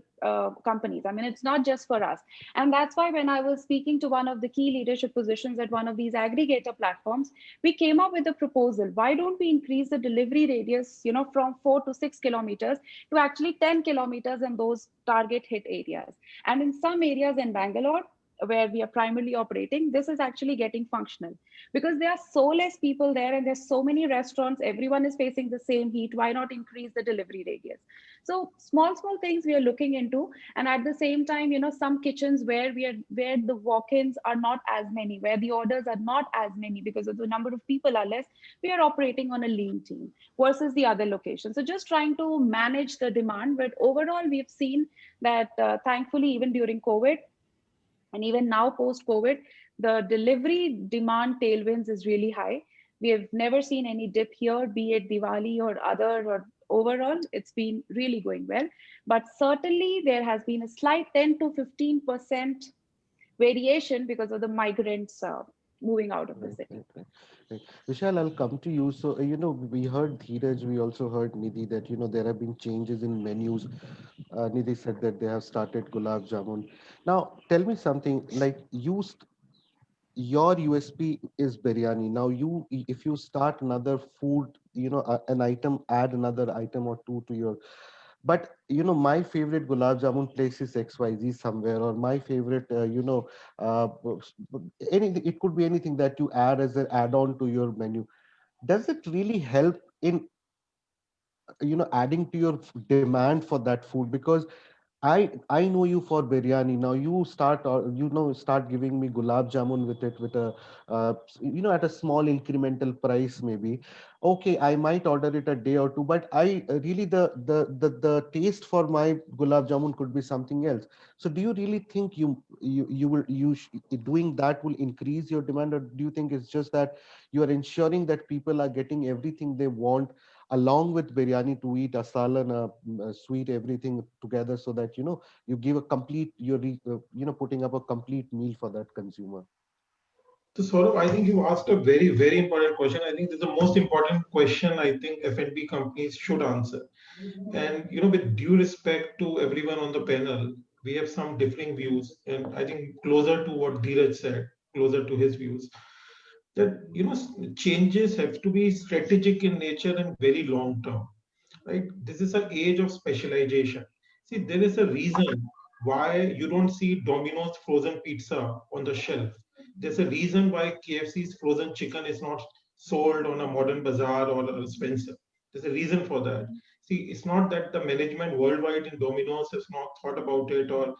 companies. I mean, it's not just for us. And that's why when I was speaking to one of the key leadership positions at one of these aggregator platforms, we came up with a proposal. Why don't we increase the delivery radius, from 4 to 6 kilometers to actually 10 kilometers in those target hit areas? And in some areas in Bangalore, where we are primarily operating, this is actually getting functional because there are so less people there and there's so many restaurants, everyone is facing the same heat. Why not increase the delivery radius? So small things we are looking into. And at the same time, some kitchens where the walk-ins are not as many, where the orders are not as many because of the number of people are less, we are operating on a lean team versus the other locations. So just trying to manage the demand. But overall, we've seen that thankfully, even during COVID, and even now, post COVID, the delivery demand tailwinds is really high. We have never seen any dip here, be it Diwali or other, or overall, it's been really going well. But certainly, there has been a slight 10 to 15% variation because of the migrants moving out of the Right, city. right, right, right. Vishal, I'll come to you. So, we heard Dheeraj, we also heard Nidhi that, there have been changes in menus. Nidhi said that they have started gulab jamun. Now, tell me something like your USP is biryani. Now, if you start another food, an item, add another item or two to your. But my favorite gulab jamun place is XYZ somewhere, or my favorite, uh, anything. It could be anything that you add as an add-on to your menu. Does it really help in adding to your demand for that food? Because I know you for biryani. Now you start giving me gulab jamun with it, with a at a small incremental price maybe. Okay, I might order it a day or two, but I really the taste for my gulab jamun could be something else. So do you really think doing that will increase your demand, or do you think it's just that you are ensuring that people are getting everything they want along with biryani to eat, asal and a sweet, everything together, so that you give a complete, putting up a complete meal for that consumer? So Saurabh, I think you asked a very, very important question. I think this is the most important question I think F&B companies should answer. And with due respect to everyone on the panel, we have some differing views, and I think closer to what Dheeraj said, closer to his views, that changes have to be strategic in nature and very long term, right? This is an age of specialization. See, there is a reason why you don't see Domino's frozen pizza on the shelf. There's a reason why KFC's frozen chicken is not sold on a modern bazaar or a Spencer. There's a reason for that. See, it's not that the management worldwide in Domino's has not thought about it, or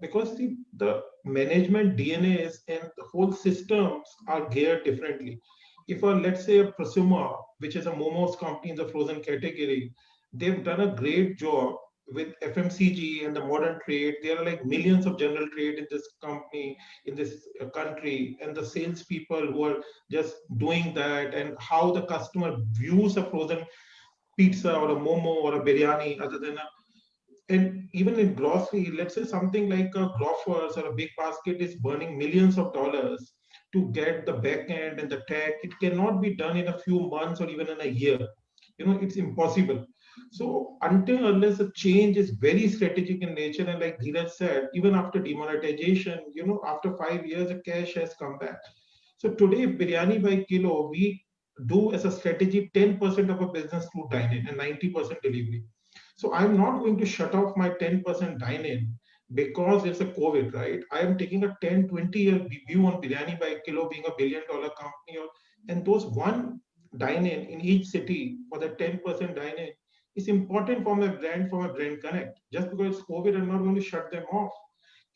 because the management DNA is and the whole systems are geared differently. If let's say a Prosuma, which is a momos company in the frozen category, they've done a great job with FMCG and the modern trade. There are like millions of general trade in this company, in this country, and the salespeople who are just doing that, and how the customer views a frozen pizza or a momo or a biryani other than a, and even in grocery, let's say something like a Grofers or a Big Basket is burning millions of dollars to get the back end and the tech. It cannot be done in a few months or even in a year. It's impossible. So until unless a change is very strategic in nature, and like Dheeraj said, even after demonetization, after 5 years, the cash has come back. So today, biryani by kilo, we do as a strategy 10% of a business through dine-in and 90% delivery. So I'm not going to shut off my 10% dine-in because it's a COVID, right? I am taking a 10, 20-year view on biryani by kilo being $1 billion company. And those one dine-in in each city for the 10% dine-in is important for my brand connect. Just because it's COVID, I'm not going to shut them off.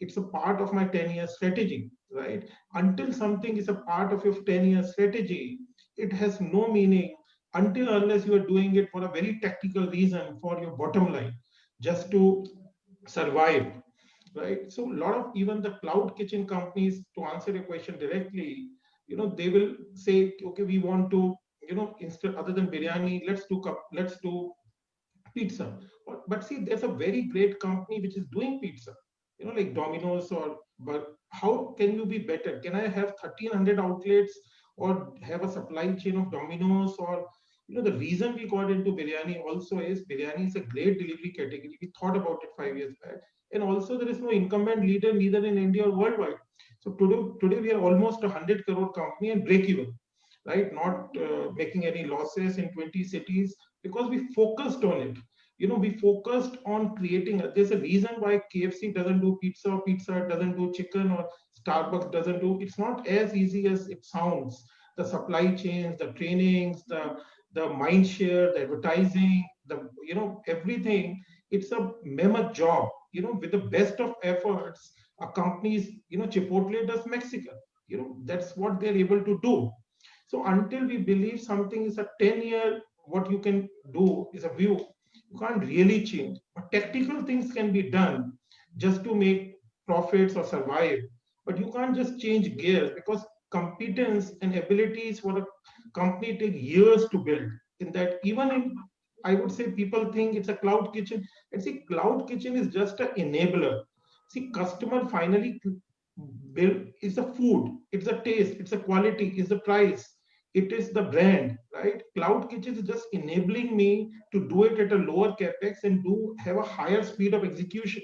It's a part of my 10-year strategy, right? Until something is a part of your 10-year strategy, it has no meaning until unless you are doing it for a very tactical reason for your bottom line, just to survive, right? So a lot of even the cloud kitchen companies, to answer your question directly, they will say, okay, we want to, instead other than biryani, let's do pizza. But see, there's a very great company which is doing pizza, like Domino's, but how can you be better? Can I have 1,300 outlets or have a supply chain of Domino's, or The reason we got into biryani also is biryani is a great delivery category. We thought about it 5 years back. And also there is no incumbent leader neither in India or worldwide. So today we are almost a 100 crore company and break even, right? Not making any losses in 20 cities because we focused on it. We focused on creating. There's a reason why KFC doesn't do pizza, or Pizza Hut doesn't do chicken, or Starbucks doesn't do. It's not as easy as it sounds. The supply chains, the trainings, the mind share, the advertising, everything. It's a mammoth job. With the best of efforts, a company's, Chipotle does Mexican. That's what they're able to do. So until we believe something is a 10-year, what you can do is a view, you can't really change. But tactical things can be done just to make profits or survive. But you can't just change gears because competence and abilities for a company take years to build. In that, even in, I would say, people think it's a cloud kitchen. And see, cloud kitchen is just an enabler. See, customer finally build is the food, it's the taste, it's the quality, it's the price, it is the brand, right? Cloud kitchen is just enabling me to do it at a lower capex and do have a higher speed of execution.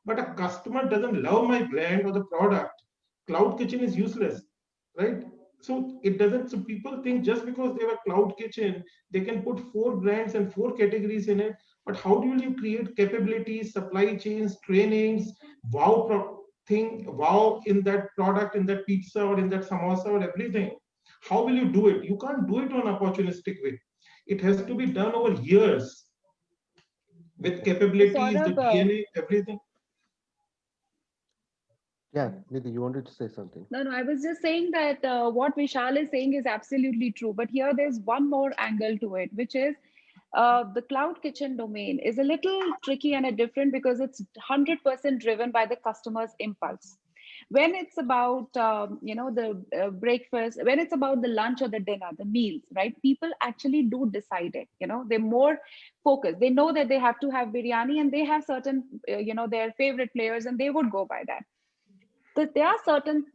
But a customer doesn't love my brand or the product, cloud kitchen is useless, right? So it doesn't. So people think just because they have a cloud kitchen, they can put four brands and four categories in it. But how do you create capabilities, supply chains, trainings, wow in that product, in that pizza or in that samosa or everything? How will you do it? You can't do it on opportunistic way. It has to be done over years with So capabilities, the Saurabh, DNA, everything. Yeah, Nidhi, you wanted to say something? no, I was just saying that what Vishal is saying is absolutely true. But here there's one more angle to it, which is the cloud kitchen domain is a little tricky and a different because it's 100% driven by the customer's impulse. When it's about the breakfast, when it's about the lunch or the dinner, the meals, right? People actually do decide it. They're more focused. They know that they have to have biryani, and they have certain their favorite players, and they would go by that. There are certain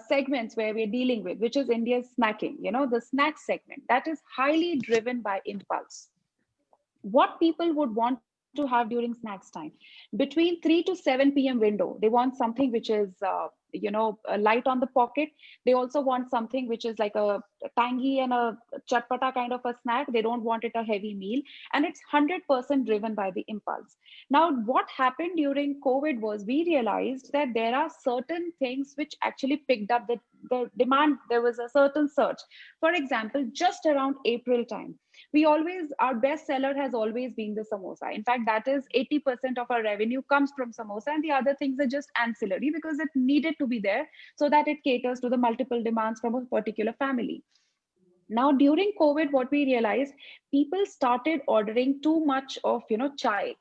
segments where we're dealing with, which is India's snacking, the snack segment that is highly driven by impulse. What people would want to have during snacks time between 3 to 7 p.m. window, they want something which is light on the pocket. They also want something which is like a tangy and a chatpata kind of a snack. They don't want it a heavy meal, and it's 100% driven by the impulse. Now what happened during COVID was we realized that there are certain things which actually picked up the demand. There was a certain surge. For example, just around April time, our best seller has always been the samosa. In fact, that is 80% of our revenue comes from samosa, and the other things are just ancillary because it needed to be there so that it caters to the multiple demands from a particular family. Now during COVID, what we realized, people started ordering too much of chai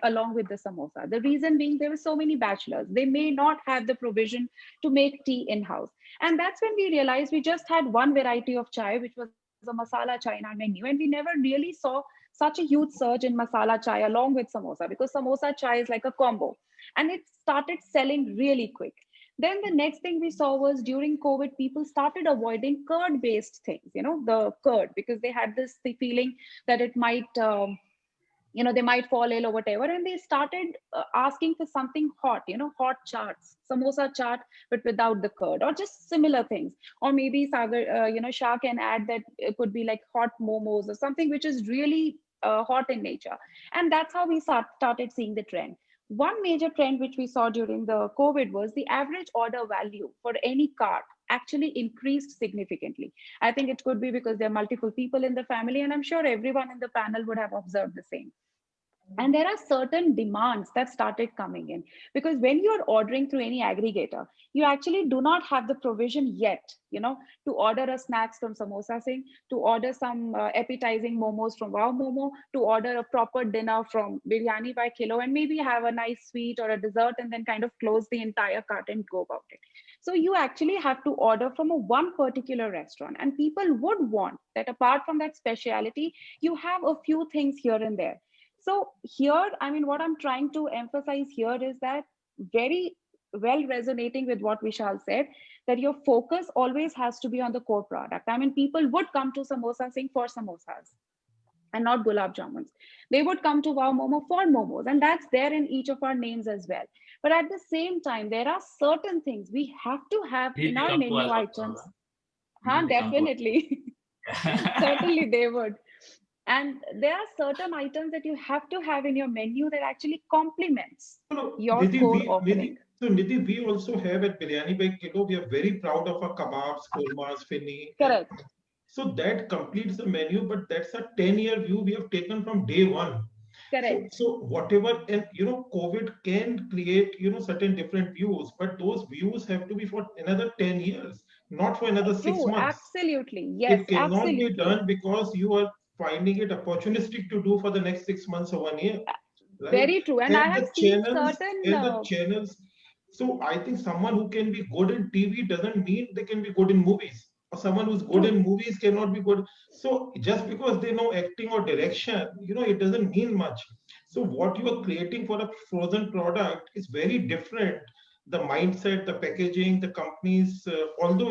along with the samosa. The reason being, there were so many bachelors, they may not have the provision to make tea in house. And that's when we realized we just had one variety of chai, which was a masala chai in our menu, and we never really saw such a huge surge in masala chai along with samosa, because samosa chai is like a combo, and it started selling really quick. Then the next thing we saw was during COVID, people started avoiding curd based things, the curd, because they had this feeling that it might, they might fall ill or whatever. And they started asking for something hot, hot charts, samosa chaat, but without the curd, or just similar things. Or maybe Sagar, Shah can add that it could be like hot momos or something which is really hot in nature. And that's how we started seeing the trend. One major trend which we saw during the COVID was the average order value for any cart actually increased significantly. I think it could be because there are multiple people in the family, and I'm sure everyone in the panel would have observed the same. And there are certain demands that started coming in, because when you're ordering through any aggregator, you actually do not have the provision yet, to order a snacks from Samosa Singh, to order some appetizing momos from Wow Momo, to order a proper dinner from Biryani by Kilo, and maybe have a nice sweet or a dessert, and then kind of close the entire cart and go about it. So you actually have to order from one particular restaurant, and people would want that apart from that speciality, you have a few things here and there. So here, I mean, what I'm trying to emphasize here is that, very well resonating with what Vishal said, that your focus always has to be on the core product. I mean, people would come to Samosa Singh for samosas. and not gulab jamuns. They would come to Wow Momo for momos, and that's there in each of our names as well. But at the same time, there are certain things we have to have Did in they our come to menu us also, items. Did they come to us? Definitely. Yeah. Certainly they would. And there are certain items that you have to have in your menu that actually complements No, your core offering. Nidhi, we also have at Biryani by Kilo, we are very proud of our kebabs, kormas, finni. Correct. So that completes the menu, but that's a 10-year view we have taken from day one. Correct. So whatever, and COVID can create, certain different views, but those views have to be for another 10 years, not for another 6 True. months. Absolutely. Yes, It cannot be absolutely. done because you are finding it opportunistic to do for the next 6 months or 1 year. Right? Very true. And I And have the seen channels, certain So I think someone who can be good in TV doesn't mean they can be good in movies. Or someone who's good true. in movies cannot be good. So just because they know acting or direction, it doesn't mean much. So what you are creating for a frozen product is very different. The mindset, the packaging, the companies. Although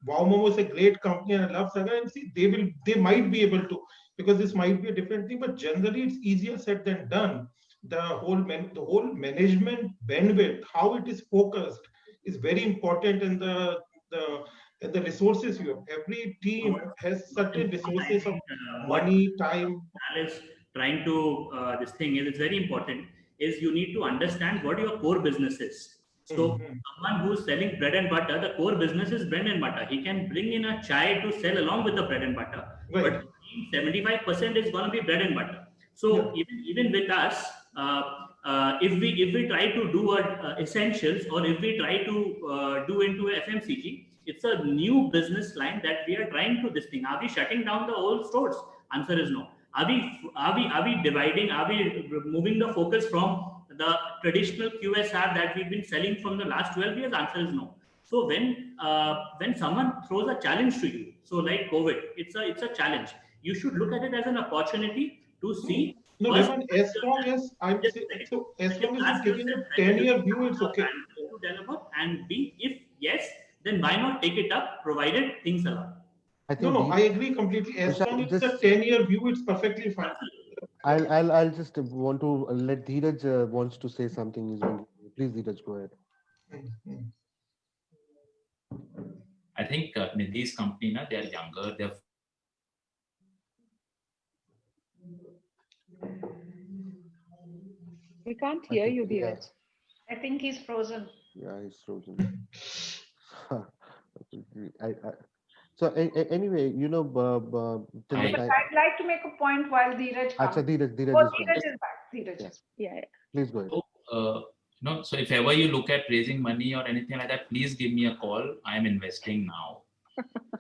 Wow Momo is a great company and I love Saga, and see they might be able to, because this might be a different thing. But generally, it's easier said than done. The whole management bandwidth, how it is focused, is very important, and the resources you have. Every team has certain I resources of think what money, time. Al is trying to this thing is, it's very important, is you need to understand what your core business is. So Mhm. someone who's selling bread and butter, the core business is bread and butter. He can bring in a chai to sell along with the bread and butter, Right. but 75% is going to be bread and butter. So Yeah. even with us, if we try to do essentials, or if we try to do into FMCG, it's a new business line that we are trying to this thing. Are we shutting down the old stores? Answer is no. Are we dividing? Are we moving the focus from the traditional QSR that we've been selling from the last 12 years? Answer is no. So when someone throws a challenge to you, so like COVID, it's a challenge. You should look at it as an opportunity to see. No, First, Raman, as long as I'm just a saying, second. so as When you long as you're ask taking a yourself whether 10-year you view, have it's the okay. bandwidth to deliver, and B, if yes, then why not take it up, provided things allow. I No, think I agree completely. As long Vishal, as it's a 10-year view, it's perfectly fine. I'll just want to let Dheeraj wants to say something. Please, Dheeraj, go ahead. Mhm. I think Nidhi's company, they are younger. They're We can't I hear think, you, yeah, Dheeraj. I think he's frozen. yeah, he's frozen. I, so anyway, till the I, But time. I'd like to make a point while Dheeraj Acha, comes. Dheeraj is back. Dheeraj is back. Dheeraj Yeah. is Yeah. Please go ahead. so, so if ever you look at raising money or anything like that, please give me a call. I am investing now.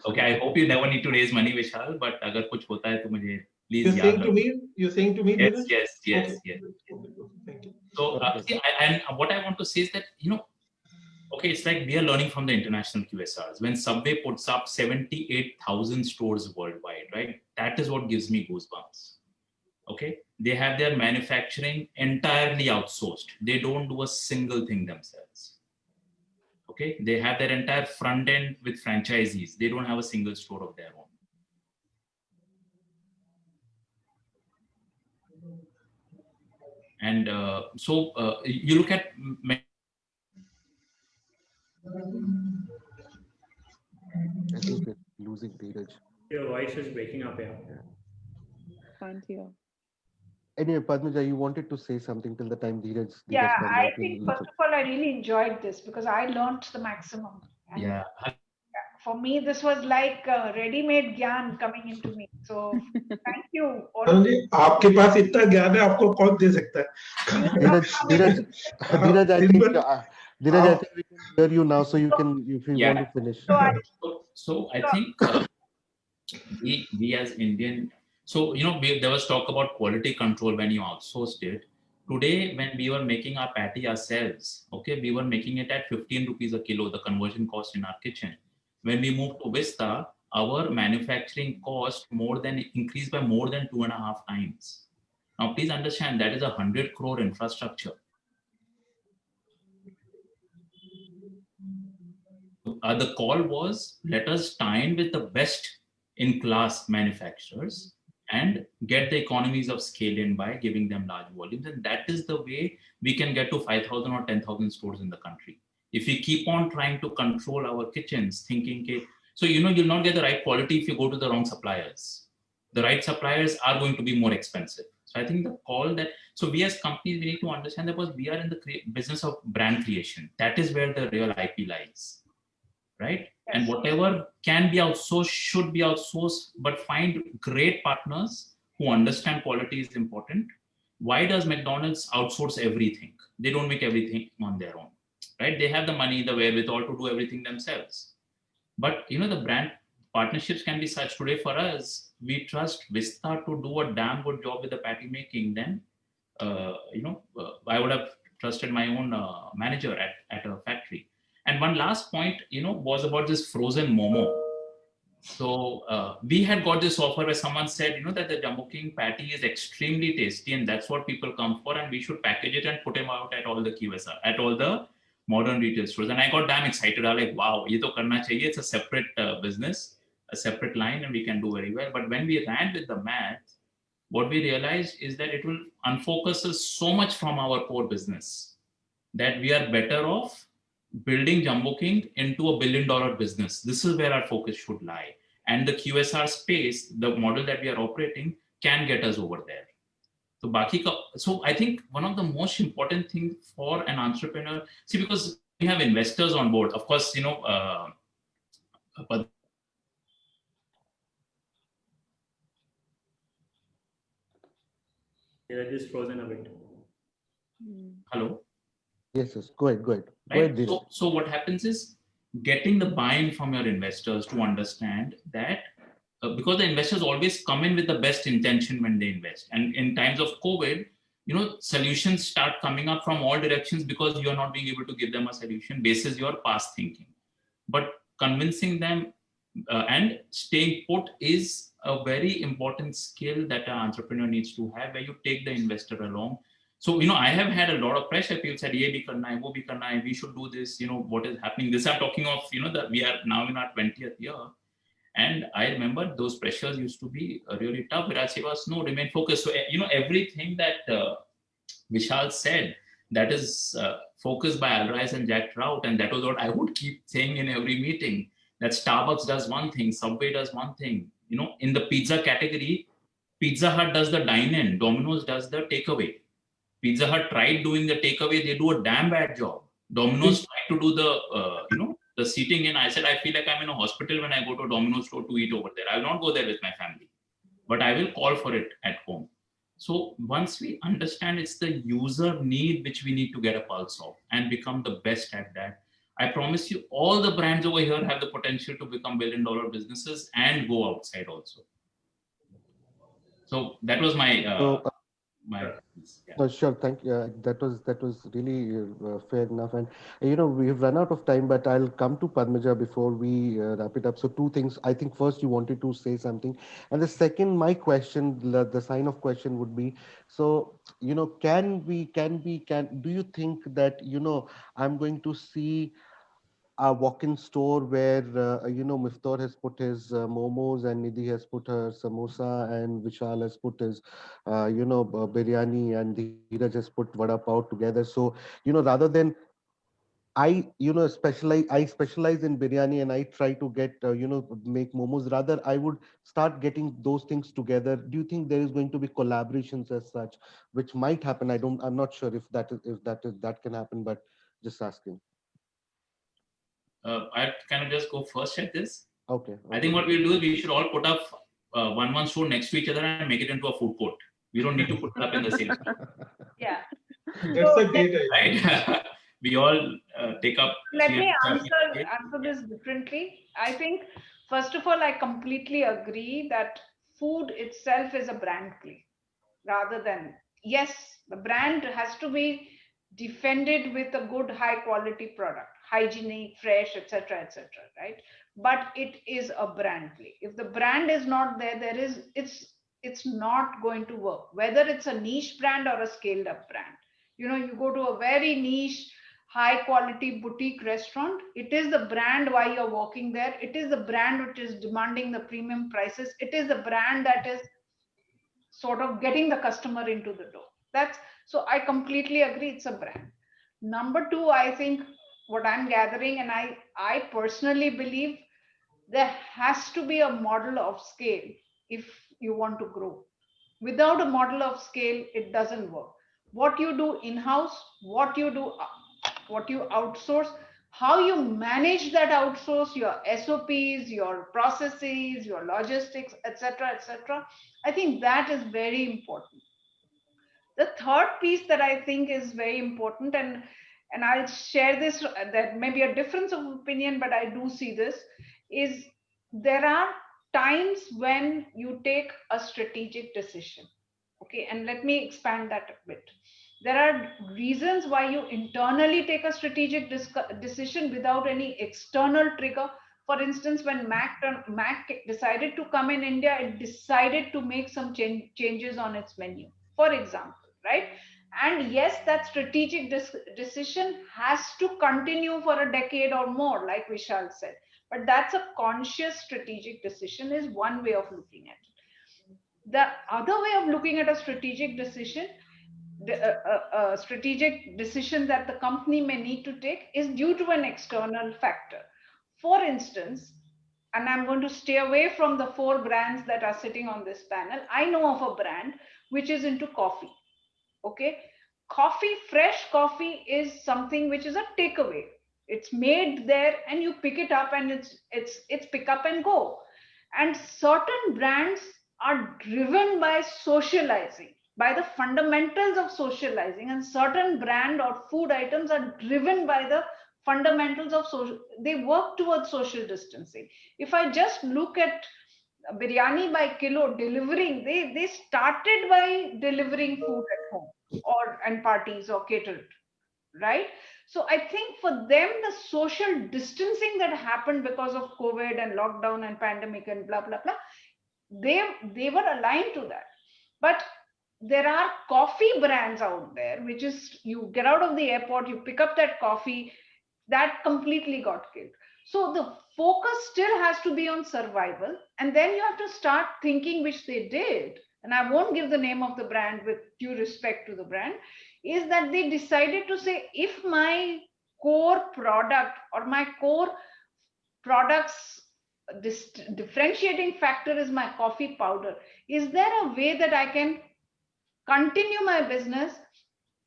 Okay, I hope you never need to raise money, Vishal. But अगर कुछ होता है तो मुझे please You're याद saying to रखो. me, Yes, Dheeraj? yes, yes, Okay. yes. Thank you. So, Okay. see, and what I want to say is that, okay, it's like we are learning from the international QSRs. When Subway puts up 78,000 stores worldwide, right? That is what gives me goosebumps. Okay, they have their manufacturing entirely outsourced. They don't do a single thing themselves. Okay, they have their entire front end with franchisees. They don't have a single store of their own. And so you look at I think we're losing Dheeraj. Your voice is breaking up here. Can't hear. Anyway, Padmaja, you wanted to say something till the time Dheeraj Yeah, comes I back. think first of all, I really enjoyed this because I learned the maximum. And yeah, for me, this was like ready-made gyan coming into me. So thank you. All of Arun ji, आपके पास इतना ज्ञान है, आपको कौन दे सकता है? Dheeraj, Dheeraj, I think we can hear you now, so you can, if you Yeah. want to finish. so I think we as Indian, so there was talk about quality control when you outsourced it. Today, when we were making our patty ourselves, okay, we were making it at 15 rupees a kilo, the conversion cost in our kitchen. When we moved to Vista, our manufacturing cost increased by more than 2.5 times. Now, please understand that is 100 crore infrastructure. The call was, let us tie in with the best in class manufacturers and get the economies of scale in by giving them large volumes. And that is the way we can get to 5,000 or 10,000 stores in the country. If we keep on trying to control our kitchens, thinking, okay, so you'll not get the right quality if you go to the wrong suppliers. The right suppliers are going to be more expensive. So I think the call that, so we as companies, we need to understand that because we are in the business of brand creation. That is where the real IP lies, right? Yes. And whatever can be outsourced should be outsourced, but find great partners who understand quality is important. Why does McDonald's outsource everything? They don't make everything on their own, right? They have the money, the wherewithal to do everything themselves. But the brand partnerships can be such. Today for us, we trust Vista to do a damn good job with the patty making. Then, I would have trusted my own manager at a factory. And one last point, was about this frozen momo. So we had got this offer where someone said, that the Jumbo King patty is extremely tasty and that's what people come for, and we should package it and put him out at all the QSR, at all the modern retail stores. And I got damn excited. I was like, wow, ye to karna chahiye. It's a separate business, a separate line, and we can do very well. But when we ran with the math, what we realized is that it will unfocus us so much from our core business that we are better off building Jumbo King into $1 billion business. This is where our focus should lie. And the QSR space, the model that we are operating, can get us over there. So I think one of the most important things for an entrepreneur, because we have investors on board, of course, but they're just frozen a bit. hello. Yes, go ahead. Right? So what happens is getting the buy-in from your investors to understand that because the investors always come in with the best intention when they invest. And in times of COVID, solutions start coming up from all directions because you're not being able to give them a solution basis your past thinking. But convincing them and staying put is a very important skill that an entrepreneur needs to have, where you take the investor along. So, I have had a lot of pressure. People said, ye bhi karna hai, wo bhi karna hai, we should do this, what is happening. This I'm talking of, that we are now in our 20th year. And I remember those pressures used to be really tough. Viraj was, no, remain focused. So, everything that Vishal said, that is focused by Al Rice and Jack Trout. And that was what I would keep saying in every meeting, that Starbucks does one thing, Subway does one thing. In the pizza category, Pizza Hut does the dine-in, Domino's does the takeaway. Pizza Hut tried doing the takeaway, they do a damn bad job. Domino's tried to do the, the seating in. I said, I feel like I'm in a hospital when I go to a Domino's store to eat over there. I will not go there with my family, but I will call for it at home. So once we understand it's the user need which we need to get a pulse of and become the best at that, I promise you all the brands over here have the potential to become billion-dollar businesses and go outside also. So that was my Sure, thank you. That was really fair enough. And we've run out of time, but I'll come to Padmaja before we wrap it up. So two things. I think first you wanted to say something, and the second, my question, the sign of question would be, so do you think that I'm going to see a walk-in store where Miftar has put his momos and Nidhi has put her samosa and Vishal has put his biryani and Dheeraj has put vada pav together. So rather than I specialize in biryani and I try to get make momos. Rather, I would start getting those things together. Do you think there is going to be collaborations as such, which might happen? I'm not sure if that can happen, but just asking. I kind of just go first at this. Okay. I think what we'll do is we should all put up one store next to each other and make it into a food court. We don't need to put it up in the same store. Yeah. That's a great idea. Right? We all take up. Let me answer this differently. I think, first of all, I completely agree that food itself is a brand play. Rather than, yes, the brand has to be defended with a good high quality product, hygienic, fresh, etc., right? But it is a brand play. If the brand is not there, it's not going to work, whether it's a niche brand or a scaled up brand. You go to a very niche, high quality boutique restaurant, it is the brand why you're walking there. It is the brand which is demanding the premium prices. It is the brand that is sort of getting the customer into the door. So I completely agree, it's a brand. Number two, I think what I'm gathering, and I personally believe there has to be a model of scale if you want to grow. Without a model of scale, it doesn't work. What you do in-house, what you outsource, how you manage that outsource, your SOPs, your processes, your logistics, etc., etc. I think that is very important. The third piece that I think is very important, and I'll share this, that may be a difference of opinion, but I do see this, is there are times when you take a strategic decision. Okay, and let me expand that a bit. There are reasons why you internally take a strategic decision without any external trigger. For instance, when Mac decided to come in India, it decided to make some changes on its menu, for example, right? And yes, that strategic decision has to continue for a decade or more, like Vishal said. But that's a conscious strategic decision, is one way of looking at it. The other way of looking at a strategic decision, a strategic decision that the company may need to take, is due to an external factor. For instance, and I'm going to stay away from the 4 brands that are sitting on this panel, I know of a brand which is into coffee. Okay, coffee, fresh coffee is something which is a takeaway. It's made there and you pick it up, and it's pick up and go. And certain brands are driven by socializing, by the fundamentals of socializing, and certain brand or food items are driven by the fundamentals of social. They work towards social distancing. If I just look at biryani by kilo delivering, they started by delivering food at home or and parties or catered, right? So I think for them, the social distancing that happened because of COVID and lockdown and pandemic and blah blah blah, they were aligned to that. But there are coffee brands out there which is, you get out of the airport, you pick up that coffee, that completely got killed. So the focus still has to be on survival, and then you have to start thinking, which they did, and I won't give the name of the brand with due respect to the brand, is that they decided to say, if my core product or my core products, this differentiating factor is my coffee powder, is there a way that I can continue my business,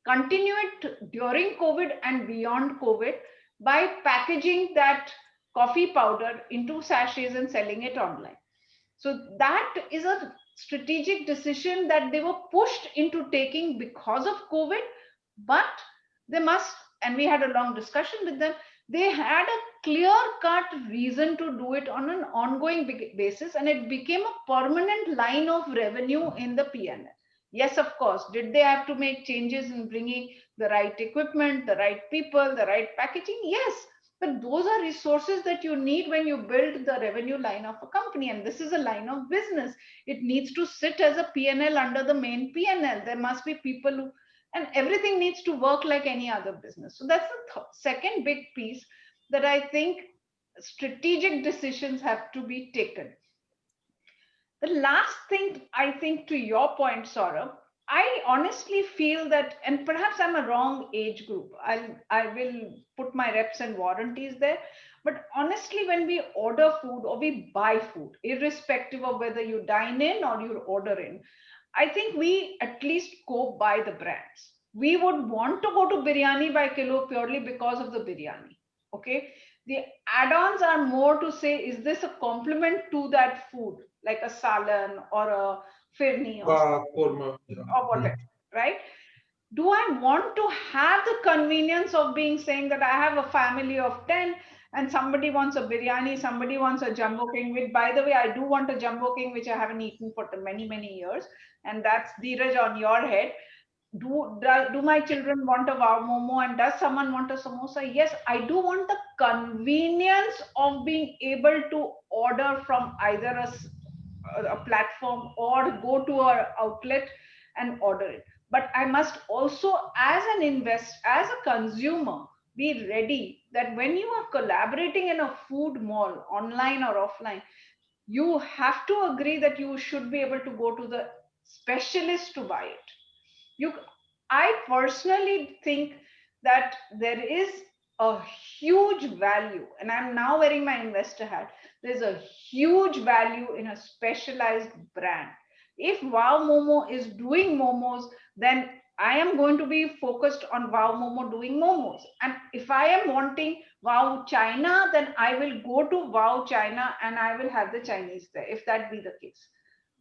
continue it during COVID and beyond COVID, by packaging that coffee powder into sachets and selling it online? So that is a strategic decision that they were pushed into taking because of COVID, but they must, and we had a long discussion with them, they had a clear cut reason to do it on an ongoing basis, and it became a permanent line of revenue in the P&L. Yes, of course, did they have to make changes in bringing the right equipment, the right people, the right packaging? Yes, but those are resources that you need when you build the revenue line of a company, and this is a line of business. It needs to sit as a P&L under the main P&L. There must be people who, and everything needs to work like any other business. So that's the second big piece that I think strategic decisions have to be taken. The last thing, I think, to your point, Saurabh, I honestly feel that, and perhaps I'm a wrong age group, I will put my reps and warranties there, but honestly, when we order food or we buy food, irrespective of whether you dine in or you order in, I think we at least go by the brands. We would want to go to biryani by kilo purely because of the biryani. Okay. The add-ons are more to say, is this a complement to that food, like a salan or a firni or whatever, right? Do I want to have the convenience of being saying that I have a family of 10 and somebody wants a biryani, somebody wants a jumbo king, which, by the way, I do want a jumbo king, which I haven't eaten for many, many years. And that's Dheeraj on your head. Do my children want a wow momo, and does someone want a samosa? Yes, I do want the convenience of being able to order from either a platform or go to our outlet and order it. But I must also, as a consumer, be ready that when you are collaborating in a food mall, online or offline, you have to agree that you should be able to go to the specialist to buy it. I personally think that there is a huge value, and I'm now wearing my investor hat. There's a huge value in a specialized brand. If Wow Momo is doing momos, then I am going to be focused on Wow Momo doing momos. And if I am wanting Wow China, then I will go to Wow China and I will have the Chinese there, if that be the case.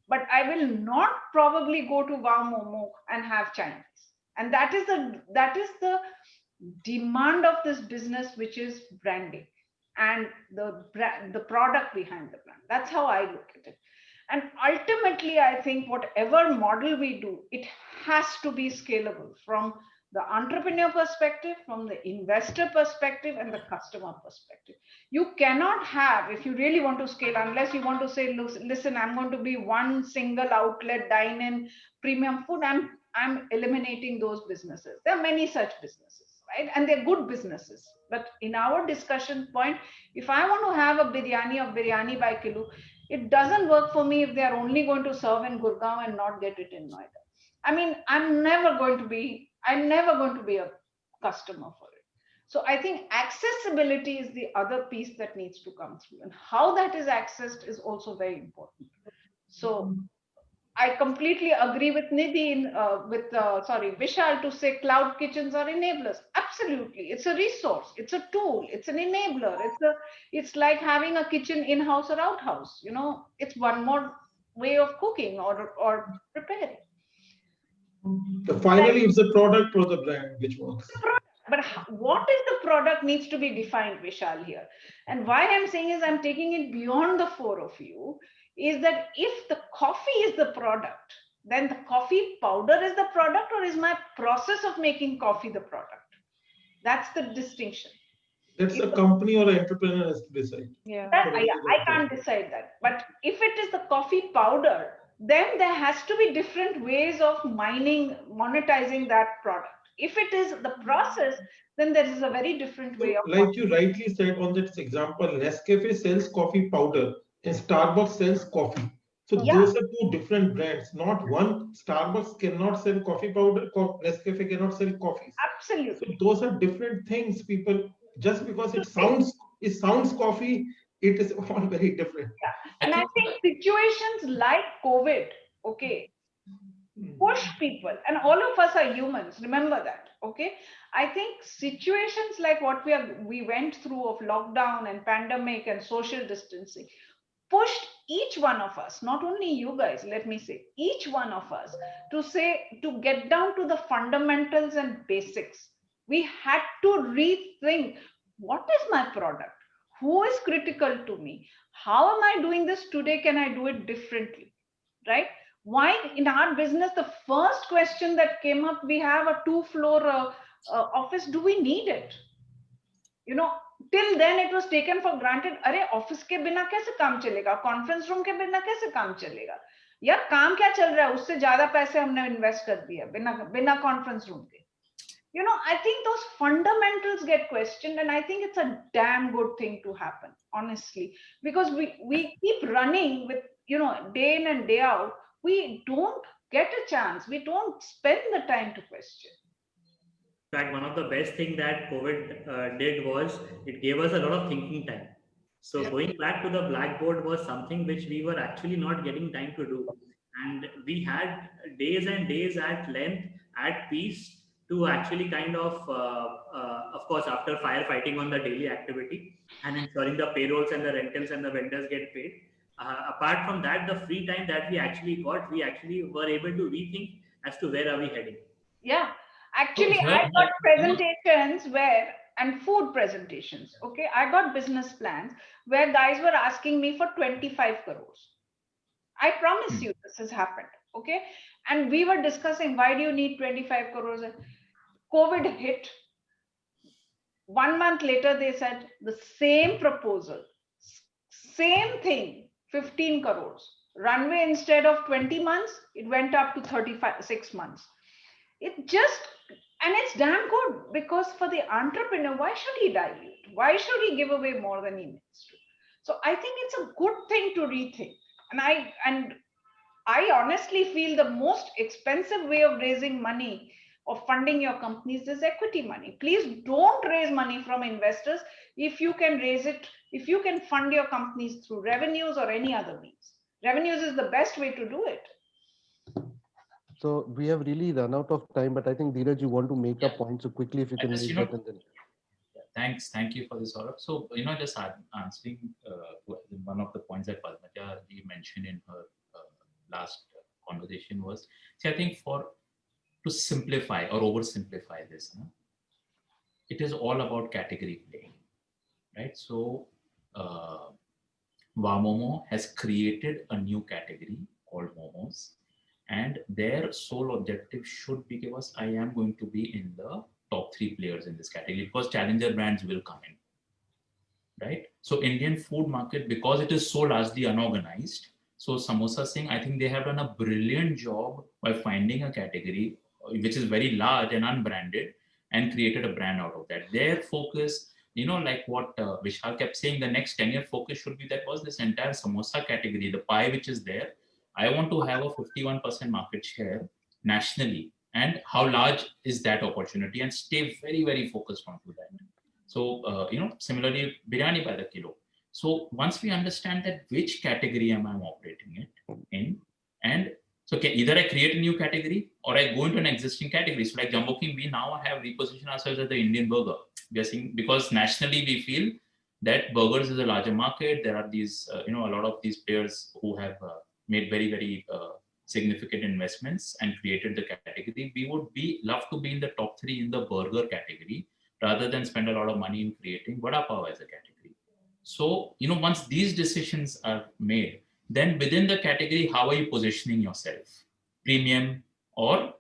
But I will not probably go to Wow Momo and have Chinese. And that is the demand of this business, which is branding and the product behind the brand. That's how I look at it. And ultimately, I think whatever model we do, it has to be scalable from the entrepreneur perspective, from the investor perspective, and the customer perspective. You cannot have, if you really want to scale, unless you want to say, listen, I'm going to be one single outlet, dine in, premium food, I'm eliminating those businesses. There are many such businesses, right? And they're good businesses. But in our discussion point, if I want to have a biryani by kilo, it doesn't work for me if they are only going to serve in Gurgaon and not get it in Noida. I mean, I'm never going to be a customer for it. So I think accessibility is the other piece that needs to come through, and how that is accessed is also very important. So I completely agree with Nidhi, Vishal, to say cloud kitchens are enablers. Absolutely, it's a resource, it's a tool, it's an enabler. It's like having a kitchen in-house or outhouse. You know, it's one more way of cooking or preparing. So finally, it's the product or the brand which works. But what is the product needs to be defined, Vishal, here. And why I'm saying is I'm taking it beyond the four of you, is that if the coffee is the product, then the coffee powder is the product, or is my process of making coffee the product? That's the distinction. That's a company or an entrepreneur has to decide. Yeah. I can't decide that. But if it is the coffee powder, then there has to be different ways of monetizing that product. If it is the process, then there is a very different way of. Like you rightly said on this example, Nescafe sells coffee powder and Starbucks sells coffee. So those are two different brands. Not one. Starbucks cannot sell coffee powder. Nescafe cannot sell coffee. Absolutely. So those are different things. People, just because it sounds coffee, it is all very different. Yeah. And I think situations like COVID, okay, push people, and all of us are humans, remember that, okay? I think situations like what we went through of lockdown and pandemic and social distancing pushed each one of us, not only you guys, let me say, each one of us to get down to the fundamentals and basics. We had to rethink, what is my product? Who is critical to me? How am I doing this today? Can I do it differently? Right? Why in our business, the first question that came up, we have a 2-floor office. Do we need it? You know, till then it was taken for granted. अरे office के बिना कैसे काम चलेगा? Conference room के बिना कैसे काम चलेगा? यार काम क्या चल रहा है? उससे ज्यादा पैसे हमने इन्वेस्ट कर दिया बिना कॉन्फ्रेंस रूम के. You know, I think those fundamentals get questioned, and I think it's a damn good thing to happen, honestly, because we keep running with, you know, day in and day out. We don't get a chance. We don't spend the time to question. In fact, one of the best things that COVID did was it gave us a lot of thinking time. So going back to the blackboard was something which we were actually not getting time to do. And we had days and days at length, at peace, to actually kind of course, after firefighting on the daily activity and ensuring the payrolls and the rentals and the vendors get paid. Apart from that, the free time that we actually were able to rethink as to where are we heading. Yeah. Actually, I got presentations and food presentations. Okay. I got business plans where guys were asking me for 25 crores. I promise you this has happened. Okay. And we were discussing, why do you need 25 crores? COVID hit. 1 month later, they said the same proposal, same thing, 15 crores. Runway, instead of 20 months, it went up to 36 months. And it's damn good, because for the entrepreneur, why should he dilute? Why should he give away more than he needs to? So I think it's a good thing to rethink. And I honestly feel the most expensive way of raising money or funding your companies is equity money. Please don't raise money from investors if you can raise it, if you can fund your companies through revenues or any other means. Revenues is the best way to do it. So we have really run out of time, but I think Dheeraj, you want to make a Yeah. point. So quickly, if you I can just, make that and then. thank you for this, Saurabh. So, just answering one of the points that Padmaja ji mentioned in her last conversation was, see, I think to simplify or oversimplify this, it is all about category play, right? So, uh, Wamomo has created a new category called momos, and their sole objective should be because I am going to be in the top 3 players in this category because challenger brands will come in, right? So Indian food market, because it is so largely unorganized, so Samosa Singh, I think they have done a brilliant job by finding a category which is very large and unbranded and created a brand out of that. Their focus, like what Vishal kept saying, the next 10-year focus should be that was this entire samosa category, the pie which is there. I want to have a 51% market share nationally. And how large is that opportunity? And stay very, very focused onto that. So, similarly, biryani by the kilo. So once we understand that which category am I operating it in, and so either I create a new category or I go into an existing category. So like Jumbo King, we now have repositioned ourselves as the Indian burger. Guessing because nationally we feel that burgers is a larger market. There are these, a lot of these players who have made very, very significant investments and created the category. We would love to be in the top 3 in the burger category rather than spend a lot of money in creating vada pav as a category. So, once these decisions are made, then within the category, how are you positioning yourself? Premium or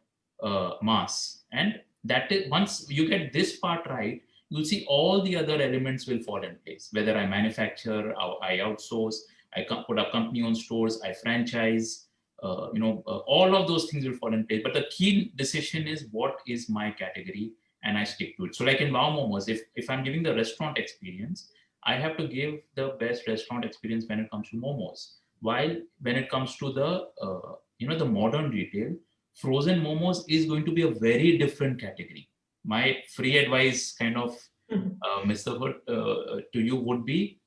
mass? And that is, once you get this part right, you'll see all the other elements will fall in place. Whether I manufacture, I outsource, I put up company-owned stores, I franchise, all of those things will fall in place. But the key decision is what is my category, and I stick to it. So, like in Wow Momos, if I'm giving the restaurant experience, I have to give the best restaurant experience when it comes to momos. While when it comes to the modern retail, frozen momos is going to be a very different category. My free advice, kind of, Mr. Hood, to you would be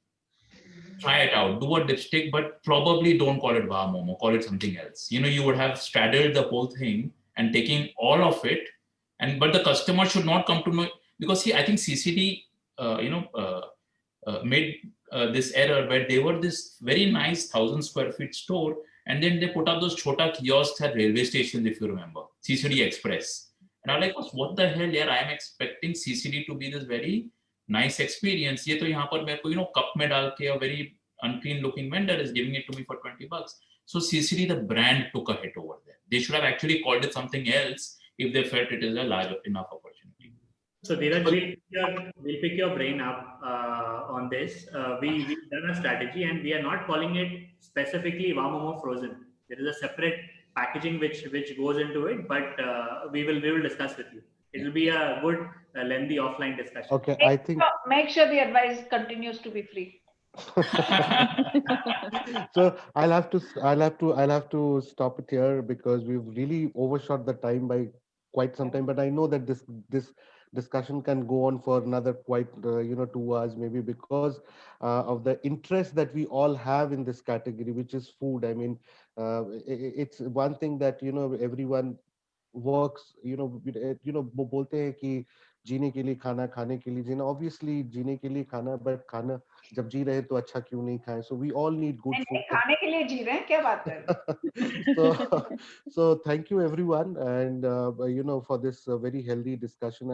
try it out, do a dipstick, but probably don't call it Wow Momo, call it something else. You would have straddled the whole thing and taking all of it, but the customer should not come to know because I think CCD, made this error where they were this very nice 1,000 square feet store, and then they put up those chota kiosks at railway stations, if you remember, CCD Express. And I'm like, what the hell, yeah? I am expecting CCD to be this very nice experience. ये तो यहाँ पर मेरे को cup में डाल के a very unclean looking vendor is giving it to me for $20. So CCD, the brand, took a hit over there. They should have actually called it something else if they felt it is a large enough opportunity. So Dheeraj, we'll pick your brain up on this. We've done a strategy and we are not calling it specifically Wamomo Frozen. There is a separate packaging which goes into it, but we will discuss with you. It will be a good lengthy offline discussion. Okay, I think. Make sure the advice continues to be free. So I'll have to stop it here because we've really overshot the time by quite some time. But I know that this discussion can go on for another quite 2 hours maybe because of the interest that we all have in this category, which is food. I mean, it's one thing that everyone works, बोलते हैं कि जीने के लिए खाना, खाने के लिए जीना. Obviously जीने के लिए खाना, but खाना जब जी रहे तो अच्छा क्यों नहीं खाएं? So we all need good food. खाने के लिए जी रहे हैं, क्या बात है? So thank you everyone, and for this very healthy discussion.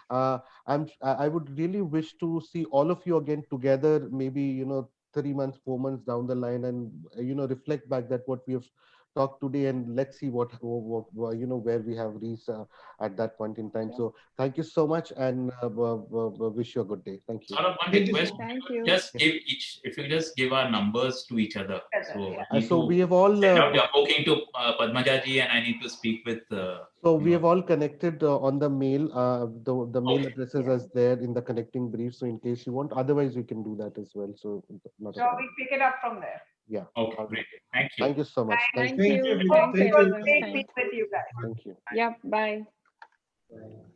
And I would really wish to see all of you again together, maybe 3 months, 4 months down the line, and reflect back that what we have talk today, and let's see what where we have reached at that point in time. So thank you so much, and wish you a good day. Thank you. One request, Thank you. just if you just give our numbers to each other. So we have all I'm talking to Padmaja ji, and I need to speak with so we have all connected on the mail. The mail addresses is there in the connecting brief, so in case you want, otherwise you can do that as well. So we pick it up from there. Yeah. Okay, All right. great. Thank you. Thank you so much. Thank Thank you. you. Thanks Thank you. everyone. Great Thanks. being with you guys. Thank you. Yeah, bye. Right.